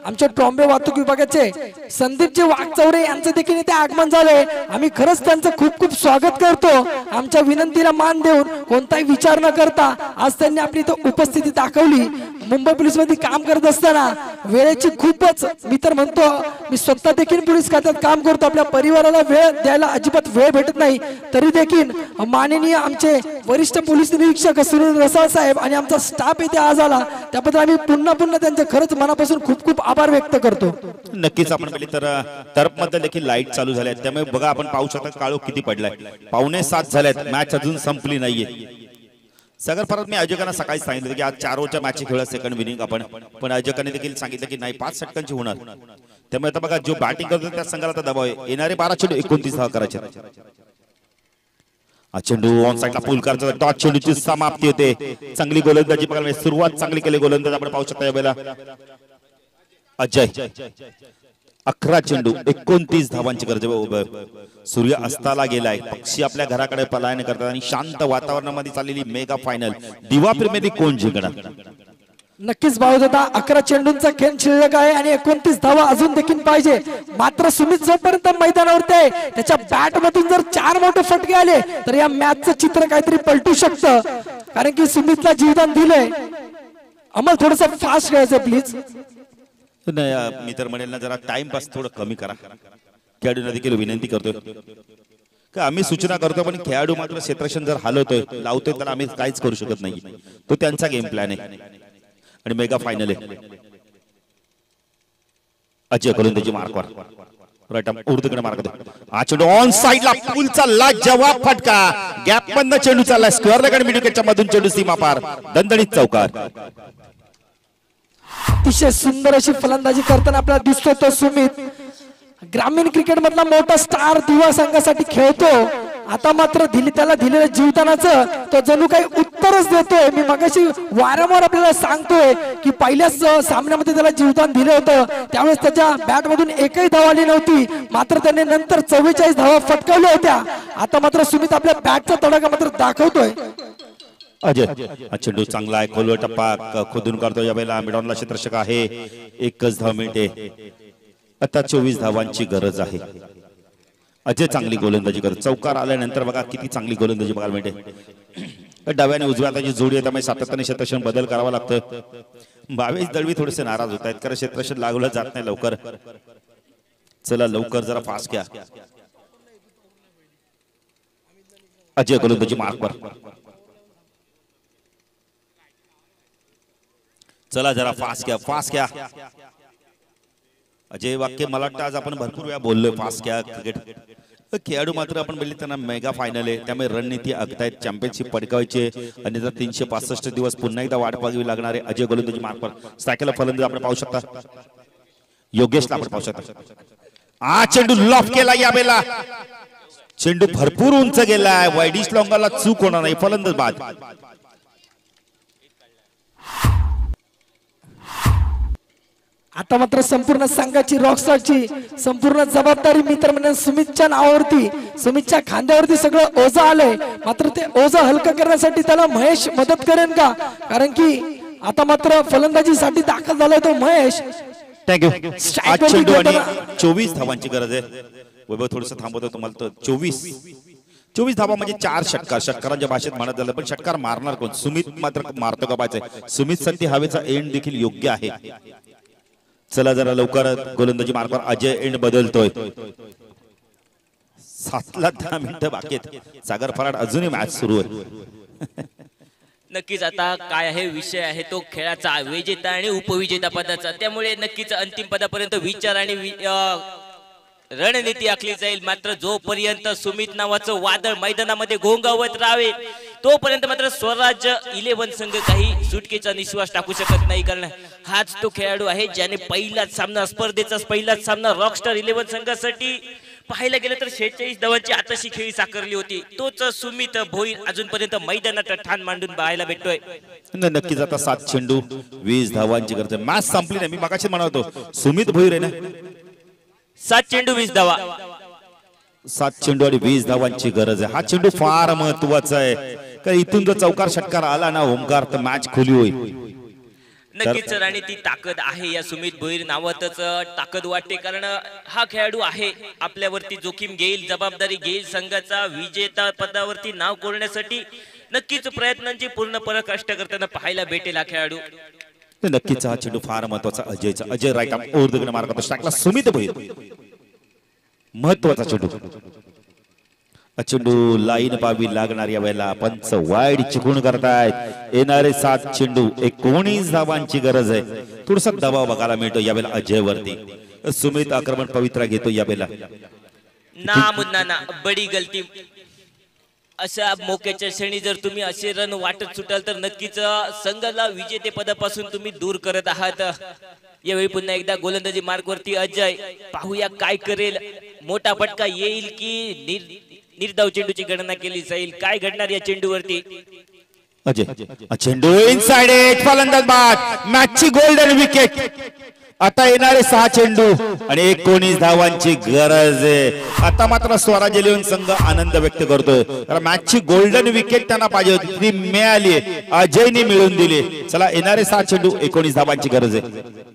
आमच्या ट्रॉम्बे वाहतूक विभागाचे संदीपजी वाकचौरे यांचं देखील इथे आगमन झालंय. आम्ही खरंच त्यांचं खूप खूप स्वागत करतो. आमच्या विनंतीला मान देऊन कोणताही विचार न करता आज त्यांनी आपली इथं उपस्थिती दाखवली. मुंबई पोलीस मध्ये काम करत असताना वेळेची खूपच, मी तर म्हणतो मी स्वतः देखील पोलीस खात्यात काम करतो, आपल्या परिवाराला वेळ द्यायला अजिबात वेळ भेटत नाही, तरी देखील माननीय आमचे वरिष्ठ पोलीस निरीक्षक सुनील रसाळ साहेब आणि आमचा स्टाफ इथे आज आला त्याबद्दल आम्ही पुन्हा पुन्हा त्यांचे खरंच मनापासून खूप खूप आभार व्यक्त करतो. नक्कीच. आपण पहिली तर टर्फ मध्ये देखील लाईट चालू झाल्या त्यामुळे बघा आपण पाहू शकता काळोख किती पडलाय. 6:45 झाल्यात. मॅच अजून संपली नाहीये. सगळं परत मी आयोजकांना सकाळी सांगितलं की आज 4 ओव्हरच्या मॅच खेळ सेकंड विनिंग आपण, पण आयोजकांनी देखील सांगितलं की नाही 5 षटकांची होणार. त्यामुळे आता बघा जो बॅटिंग करतो त्या संघाला आता दबाव आहे. येणारे 12 चेंडू 29 धावा करायचे. हा चेंडू ऑन साइडला पूल करतो. डॉट चेंडूची समाप्ती होते. चांगली गोलंदाजी बघायला सुरुवात चांगली केली गोलंदाज आपण पाहू शकता यावेळेला अजय. 11 चेंडू 29 धावांची गरज. सूर्य अस्ताला गेलाय. पक्षी आपल्या घराकडे पलायन करतात आणि शांत वातावरणामध्ये चाललेली मेगा फायनल दिवा प्रीमियर लीग कोण जिंकणार? नक्कीच भाऊदादा 11 चेंडूंचा खेळ शिल्लक आहे आणि 29 धावा अजून देखील पाहिजे. मात्र सुमित जोपर्यंत मैदानावरती आहे त्याच्या बॅट मधून जर 4 मोठे फटके आले तर या मॅचचं चित्र काहीतरी पलटू शकतं, कारण की सुमितला जीवदान दिलंय. आम्हाला थोडंसं फास्ट खेळायचं प्लीज. नाही मी तर म्हणेल ना जरा टाइमपास थोडं कमी करा. खेळाडूंना देखील विनंती करतोय का आम्ही सूचना करतो पण खेळाडू मात्र क्षेत्ररक्षण जर हलवतोय लावतोय तर आम्ही काहीच करू शकत नाही. तो त्यांचा गेम प्लॅन आहे आणि मेगा फायनल आहे. अजय गोलंदाजी मार्कवर राईट उर्दूकडे मार्क देतो. हा चेंडू ऑन साइडला पूलचा लाजवाब फटका. गॅप मधनं चेंडू चालला. स्क्वेअर लेग मिड विकेटच्या मधून चेंडू सीमा पार. दणदणीत चौकार. अतिशय सुंदर अशी फलंदाजी करताना आपल्याला दिसतो तो सुमित. ग्रामीण क्रिकेट मधला मोठा स्टार दिवा संघासाठी खेळतो. आता मात्र त्याला दिलेल्या जीवदानाचं तो जणू काही उत्तरच देतोय. मी मगाशी वारंवार आपल्याला सांगतोय की पहिल्याच सामन्यामध्ये त्याला जीवदान दिलं होतं त्यावेळेस त्याच्या बॅट मधून एकही धाव आली नव्हती, मात्र त्याने नंतर 44 धावा फटकावल्या होत्या. आता मात्र सुमित आपल्या बॅटचा तडाखा मात्र दाखवतोय. अजय हा चेंडू चांगला आहे. खोलवर टप्पा खोदून काढतो. यावेळेला मिडॉनला क्षेत्ररक्षक आहे. 1 धाव मिळते. आता 24 धावांची गरज आहे. अजय चांगली गोलंदाजी करतो. चौकार आल्यानंतर बघा किती चांगली गोलंदाजी बघायला मिळते. डाव्याने उजव्या हाताची जोडी आहे त्यामुळे सातत्याने क्षेत्ररक्षण बदल करावा लागतं. 22 दळवी थोडेसे नाराज होत आहेत कारण क्षेत्ररक्षण लागलं जात नाही लवकर. चला लवकर जरा फास्ट घ्या. अजय गोलंदाजी मार्कवर. चला जरा फास्ट घ्या फास्ट घ्या. अजय वाक्य मला वाटतं आज आपण भरपूर वेळा बोललोय फास्ट क्रिकेट खेळाडू मात्र आपण बोलले त्यांना मेगा फायनल आहे त्यामुळे रणनीती आखतायत चॅम्पियनशिप पटकावायचे आणि 365 दिवस पुन्हा एकदा वाट पाहावी लागणार आहे अजय गोलंदाजी मार्फत स्ट्रायकरला फलंदाज आपण पाहू शकता योगेशला आपण पाहू शकता चेंडू लॉफ केला या बेला चेंडू भरपूर उंच गेलाय वाईडिश लॉंगाला चूक होणार नाही फलंदाज बाद आता मात्र संपूर्ण संघाची रॉकस्टारची संपूर्ण जबाबदारी मित्र म्हणजे सुमितच्या नावावरती सुमितच्या खांद्यावरती सगळं ओझं आलंय मात्र ते ओझं हलकं करण्यासाठी त्याला महेश मदत करेन का कारण की आता मात्र फलंदाजीसाठी दाखल झालाय तो महेश थँक्यू आज चेंडू आणि 24 धावांची गरज आहे वैभव थोडस थांबवतो तुम्हाला तर 24 धावा म्हणजे 4 षटकार षटकारांच्या भाषेत म्हणत झालं पण षटकार मारणार कोण सुमित मात्र मारतो का पाहिजे सुमित साठी हवेचा एंड देखील योग्य आहे चला जरा लवकर गोलंदाजी मार्फत अजय एंड बदलतोय 7-10 मिनिटं बाकी आहेत सागर फराड अजूनही मॅच सुरू आहे नक्कीच आता काय आहे विषय आहे तो खेळाचा विजेता आणि उपविजेता पदाचा त्यामुळे नक्कीच अंतिम पदापर्यंत विचार आणि रणनीती आखली जाईल मात्र जोपर्यंत सुमित नावाचं वादळ मैदानामध्ये घोंगावत राहावे तोपर्यंत मात्र स्वराज्य 11 संघ काही सुटकेचा निश्वास टाकू शकत नाही कारण हाच तो खेळाडू आहे ज्याने पहिलाच सामना स्पर्धेचा पहिलाच सामना रॉकस्टार 11 संघासाठी पाहायला गेलं तर 46 धावांची आताशी खेळी साकारली होती तोच सुमित भोईर अजूनपर्यंत मैदानात ठाण मांडून पाहायला भेटतोय नक्कीच आता 7 चेंडू 20 धावांची गरज आहे मॅच संपली नाही मी मगाशी म्हणतो सुमित भोईर आहे ना 7 चेंडू 20 धावा 7 चेंडू आणि 20 धावांची गरज आहे हा चेंडू फार महत्वाचा आहे कारण इथून जर चौकार षटकार आला ना ओमकार तर मॅच खुली होईल नक्कीच आणि ती ताकद आहे या सुमित भोईर नावातच ताकद वाटते कारण हा खेळाडू आहे आपल्यावरती जोखीम घेईल जबाबदारी घेईल संघाचा विजेता पदावरती नाव कोरण्यासाठी नक्कीच प्रयत्नांची पूर्ण पराकाष्ठा करताना पाहायला भेटेल हा खेळाडू नक्कीच हा चेंडू फार महत्वाचा Ajay right arm over the मार्गात टाकला सुमित भोईर महत्वाचा चेंडू लाईन पावी लागणार या वेळेला पंच वाईड चिकून करतायत येणारे 7 चेंडू 19 धावांची गरज आहे थोडासा दबाव बघायला मिळतो यावेळेला अजय वरती सुमित आक्रमण पवित्रा घेतो यावेळेला ना मुन्ना ना बडी गलती अशा मोक्याच्या क्षणी जर तुम्ही असे रन वाटत सुटाल तर नक्कीच संघाला विजेते पदापासून तुम्ही दूर करत आहात यावेळी पुन्हा एकदा गोलंदाजी मार्गवरती अजय पाहूया काय करेल मोठा फटका येईल की निर्धाव चेंडूची गणना केली जाईल काय घडणार या चेंडूवरती अजय चेंडू इनसाइड एज फलंदाज बाद मॅचची गोल्डन विकेट आता येणारे 6 चेंडू आणि 19 धावांची गरज आहे आता मात्र स्वराज्य 11 संघ आनंद व्यक्त करतोय कारण मॅचची गोल्डन विकेट त्यांना पाहिजे होती ती मिळाली अजयने मिळवून दिली चला येणारे 6 चेंडू 19 धावांची गरज आहे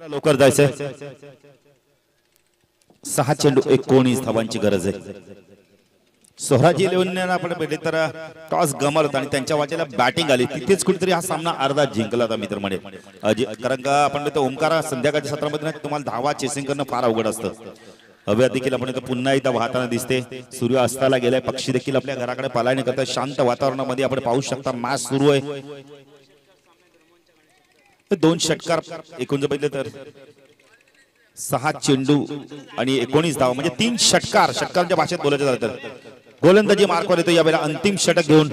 लवकर जायचंय 6 चेंडू 19 धावांची गरज आहे स्वराज 11 आपण पहिले तर टॉस गमावला आणि त्यांच्या वाटेला बॅटिंग आली तिथेच कुठेतरी हा सामना अर्धा जिंकला होता मित्र म्हणे कारण का आपण म्हणतो ओमकारा संध्याकाळच्या सत्रामध्ये तुम्हाला धावा चेसिंग करणं फार अवघड असतं हव्या देखील आपण पुन्हा एकदा वाहताना दिसते सूर्य अस्ताला गेलाय पक्षी देखील आपल्या घराकडे पलायन करतात शांत वातावरणामध्ये आपण पाहू शकता मॅच सुरू आहे 2 षटकार एकूण जर बघितलं तर 6 चेंडू आणि 19 धावा म्हणजे 3 षटकार षटकारांच्या भाषेत बोलायचं झालं तर गोलंदाजी मार्कवर येतो यावेळेला अंतिम षटक घेऊन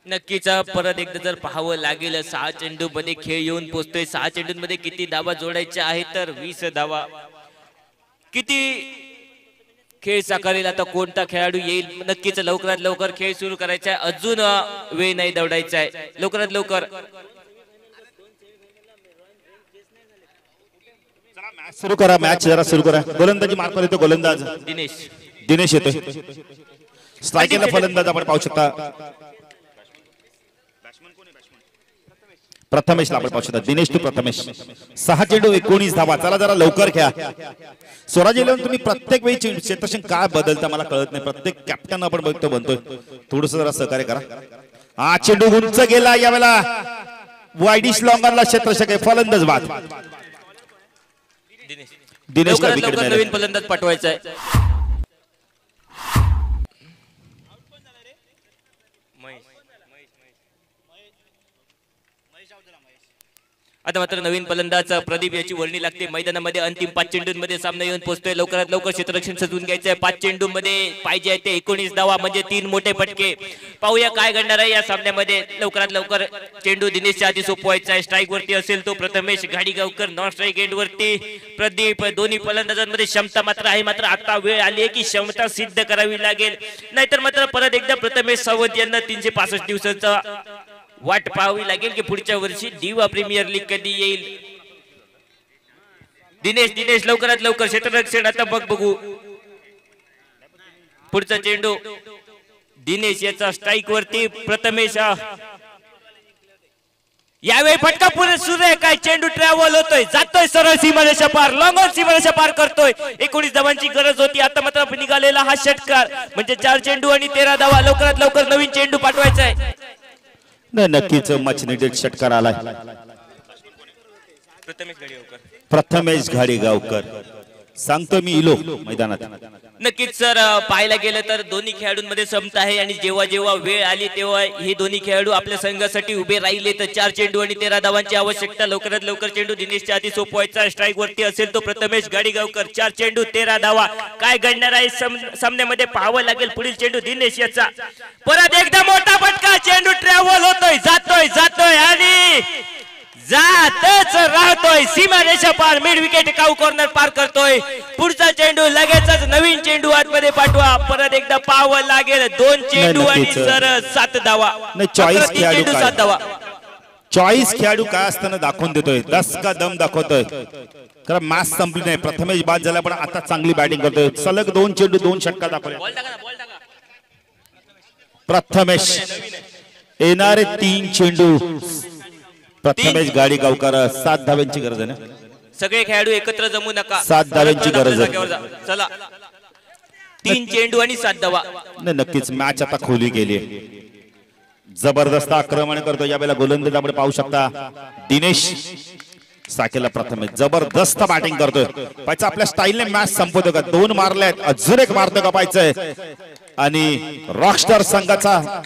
नक्कीच परत एकदा जर पाहावं लागेल 6 चेंडू मध्ये खेळ येऊन पोहोचतोय 6 चेंडूंमध्ये किती धावा जोडायच्या आहेत तर 20 धावा किती खेळ साकारेल आता कोणता खेळाडू येईल नक्कीच लवकरात लवकर खेळ सुरू करायचा आहे अजून वेळ नाही दौडायचा आहे लवकरात लवकर सुरू करा मॅच जरा सुरू करा गोलंदाजी मार्कवर येतो गोलंदाज दिनेश येतोय स्ट्रायकरला फलंदाज आपण पाहू शकता प्रथमेशला आपण पाहू शकता दिनेश टू प्रथमेश 6 चेंडू 19 धावा चला जरा लवकर खेळा स्वराज 11 तुम्ही प्रत्येक वेळी क्षेत्रक्षण काय बदलता मला कळत नाही प्रत्येक कॅप्टन आपण बघतो बनतोय थोडस जरा सहकार्य करा हा चेंडू उंच गेला यावेळेला वाईडिश लॉंगरला क्षेत्ररक्षक आहे, फलंदाज बाद. दिनेशला लवकरात विकेट लवकर मिळाली. नवीन फलंदाज पाठवायचा आहे. आता मात्र नवीन फलंदाज प्रदीप याची वर्णी लागते. मैदानामध्ये अंतिम 5 चेंडूंमध्ये सामना येऊन पोहोचतोय. लवकरात लवकर क्षेत्ररक्षण सजवून घ्यायचंय. 5 चेंडूंमध्ये पाहिजे आहे ते 19 धावा म्हणजे 3 मोठे फटके. पाहूया काय घडणार आहे या सामन्यामध्ये. लवकरात लवकर चेंडू दिनेशच्या आधी सोपवायचा आहे. स्ट्राईक वरती असेल तो Prathamesh Ghadigaonkar, non strike end वरती प्रदीप. दोन्ही फलंदाजांमध्ये क्षमता मात्र आहे. मात्र आता वेळ आली आहे की क्षमता सिद्ध करावी लागेल, नाहीतर मात्र परत एकदा प्रथमेश सावंत यांना 365 दिवसाचा वाट पाहावी लागेल की पुढच्या वर्षी दिवा प्रीमियर लीग कधी येईल. दिनेश लवकरात लवकर क्षेत्ररक्षण. आता बघू पुढचा चेंडू दिनेश याचा स्ट्राईक वरती प्रथमेश. यावेळी फटका पुढे सुरू आहे. काय चेंडू ट्रॅव्हल होतोय, जातोय सरळ सीमारेषा पार, लॉंग ऑन सीमारेषा पार करतोय. 19 धावांची गरज होती. आता मात्र निघालेला हा षटकार म्हणजे 4 चेंडू आणि 13 धावा. लवकरात लवकर नवीन चेंडू पाठवायचा आहे. नाही, नक्कीच मच निडेड षटकार आलाय. प्रथमेश घाडीगावकर सांगतो मी इलो मैदानात. नक्कीच सर, पाहायला गेलं तर दोन्ही खेळाडूंमध्ये समता आहे आणि जेव्हा जेव्हा वेळ आली तेव्हा हे दोन्ही खेळाडू आपल्या संघासाठी उभे राहिले. तर 4 चेंडू आणि 13 धावांची आवश्यकता. लवकरात लवकर चेंडू दिनेशच्या आधी सोपवायचा. स्ट्राईक वरती असेल तो प्रथमेश घाडीगावकर. 4 चेंडू 13 धावा. काय घडणार आहे सामन्यामध्ये पाहावं लागेल. पुढील चेंडू दिनेश याचा. परत एकदा मोठा फटका. चेंडू ट्रॅव्हल होतोय, जातोय आणि जातच राहतोय. सीमारेषा पार, मिड विकेट काऊ कॉर्नर पार करतोय. पुढचा चेंडू लगेचच नवीन चेंडू आतमध्ये पाठवा. परत एकदा पाहावं लागेल. 2 चेंडू आणि सर 7 धावा. चॉईस खेळाडू चेंडू 7 धावा. चॉईस खेळाडू काय असताना दाखवून देतोय, 10 का दम दाखवतोय. खरं मॅच संपली नाही. प्रथमेश बाद झाला पण आता चांगली बॅटिंग करतोय. सलग 2 चेंडू 2 षटकार दाखवले. प्रथमेश येणारे 3 चेंडू. प्रथमेश घाडीगावकर. 7 धाव्यांची गरज आहे ना. सगळे खेळाडू एकत्र जमू नका. 7 धाव्यांची गरज आहे. चला 3 चेंडू आणि 7 धावा. नक्कीच मॅच आता खोली गेली. जबरदस्त आक्रमण करतो यावेळेला गोलंदाज आपण पाहू शकता. दिनेश साकेला प्रथमेश जबरदस्त बॅटिंग करतोय. पाहिजे आपल्या स्टाईलने मॅच संपवतो का. 2 मारलेत, अजून एक मारतो का पाहिजे. आणि रॉकस्टार संघाचा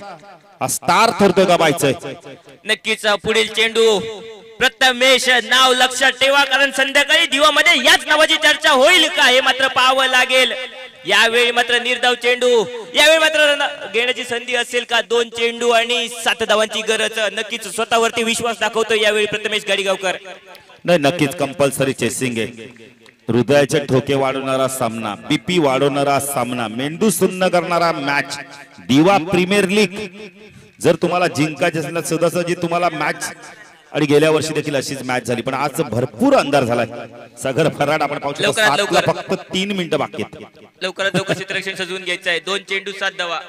स्टार ठरतोय का पाहिजे. नक्कीच पुढील चेंडू प्रथमेश नाव लक्षात ठेवा, कारण संध्याकाळी दिवामध्ये याच नावाची चर्चा होईल का हे मात्र पाहावं लागेल. यावेळी मात्र निर्धाव चेंडू. यावेळी मात्र घेण्याची संधी असेल का. 2 चेंडू आणि 7 धावांची गरज. नक्कीच स्वतःवरती विश्वास दाखवतो यावेळी प्रथमेश घाडीगावकर. नाही, नक्कीच कंपल्सरी चेसिंग आहे. हृदयाचे ठोके वाढवणारा सामना, बीपी वाढवणारा सामना, मेंदू सुन्न करणारा मॅच. दिवा प्रीमियर लीग जर तुम्हाला जिंकायचे असेल तर सदासजी तुम्हाला मॅच. आणि गेल्या वर्षी देखील अशीच मॅच झाली पण आज भरपूर अंधार झालाय. सगर फराड आपण पाहू शकतो. 7 ला फक्त 3 मिनिटं बाकी आहेत. लवकरात लवकर क्षेत्ररक्षण सजवून घ्यायचं आहे. 2 चेंडू 7 धावा.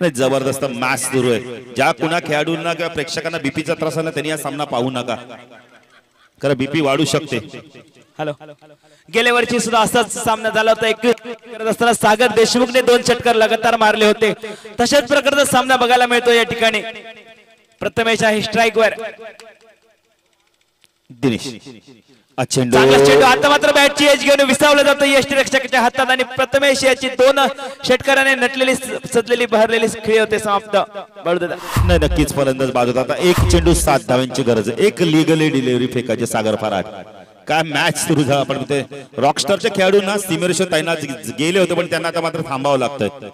नाही, जबरदस्त मॅच सुरू आहे. ज्या कुणा खेळाडूंना किंवा प्रेक्षकांना बीपीचा त्रास आला त्यांनी हा सामना पाहू नका, कारण बीपी वाढू शकते. हॅलो, गेल्या वर्षी सुद्धा असाच सामना झाला होता. एक करत असताना सागर देशमुखने 2 षटकार लगातार मारले होते. तशाच प्रकारचा सामना बघायला मिळतो या ठिकाणी. प्रथमेश आहे स्ट्राईक वर. दिनेश चेंडू आता मात्र बॅटची एज घेऊन विसावलं जातं यष्टिरक्षकाच्या हातात आणि प्रथमेश याची 2 षटकाराने नटलेली सजलेली बहरलेली खेळी होते समाप्त. नाही, नक्कीच फलंदाज बाद होता. आता 1 चेंडू 7 धावांची गरज आहे. 1 लिगली डिलिव्हरी फेकायचे सागर फराड. काय मॅच सुरू झाला. आपण ते रॉकस्टारच्या खेळाडूंना सीमेरेषेवर तैनात गेले होते पण त्यांना आता मात्र थांबावं लागतंय.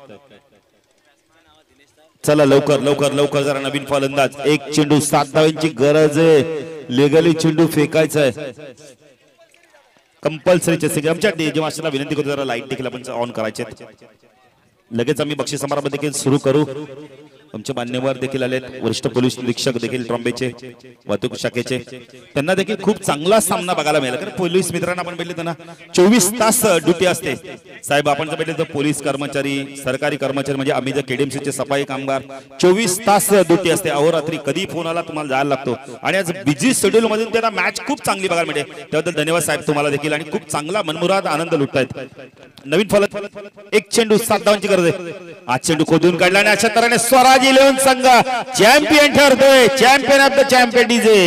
चला लवकर लवकर लवकर जरा नवीन फलंदाज. 1 चेंडू 7 धावांची गरज आहे. लिगली चेंडू फेकायचा आहे. Compulsory chasing. आमच्या डीजे मास्टरला विनंती करतो जरा लाईट देखील आपण ऑन करायचे. लगेच आम्ही बक्षीस समारंभ देखील सुरू करू. आमचे मान्यवर देखील आलेत. वरिष्ठ पोलीस निरीक्षक देखील ट्रॉम्बेचे वाहतूक शाखेचे. त्यांना देखील खूप चांगला सामना बघायला मिळाला. कारण पोलीस मित्रांना आपण भेटले त्यांना 24 तास ड्युटी असते. साहेब आपण जर भेटले तर पोलीस कर्मचारी, सरकारी कर्मचारी म्हणजे आम्ही जर केडीएमसीचे सफाई कामगार 24 तास ड्युटी असते. अहोरात्री कधी फोन आला तुम्हाला जायला लागतो. आणि आज बिझी शेड्यूल मधून त्यांना मॅच खूप चांगली बघायला मिळते. त्याबद्दल धन्यवाद साहेब तुम्हाला देखील. आणि खूप चांगला मनमुराद आनंद लुटतायत. नवीन फलंदाज 1 चेंडू 7 धावांची गरज आहे. 8 चेंडू खोदून काढला आणि अशा तऱ्हेने स्वराज इलेव्हन संघ चॅम्पियन ठरतोय, champion of the champion DJ.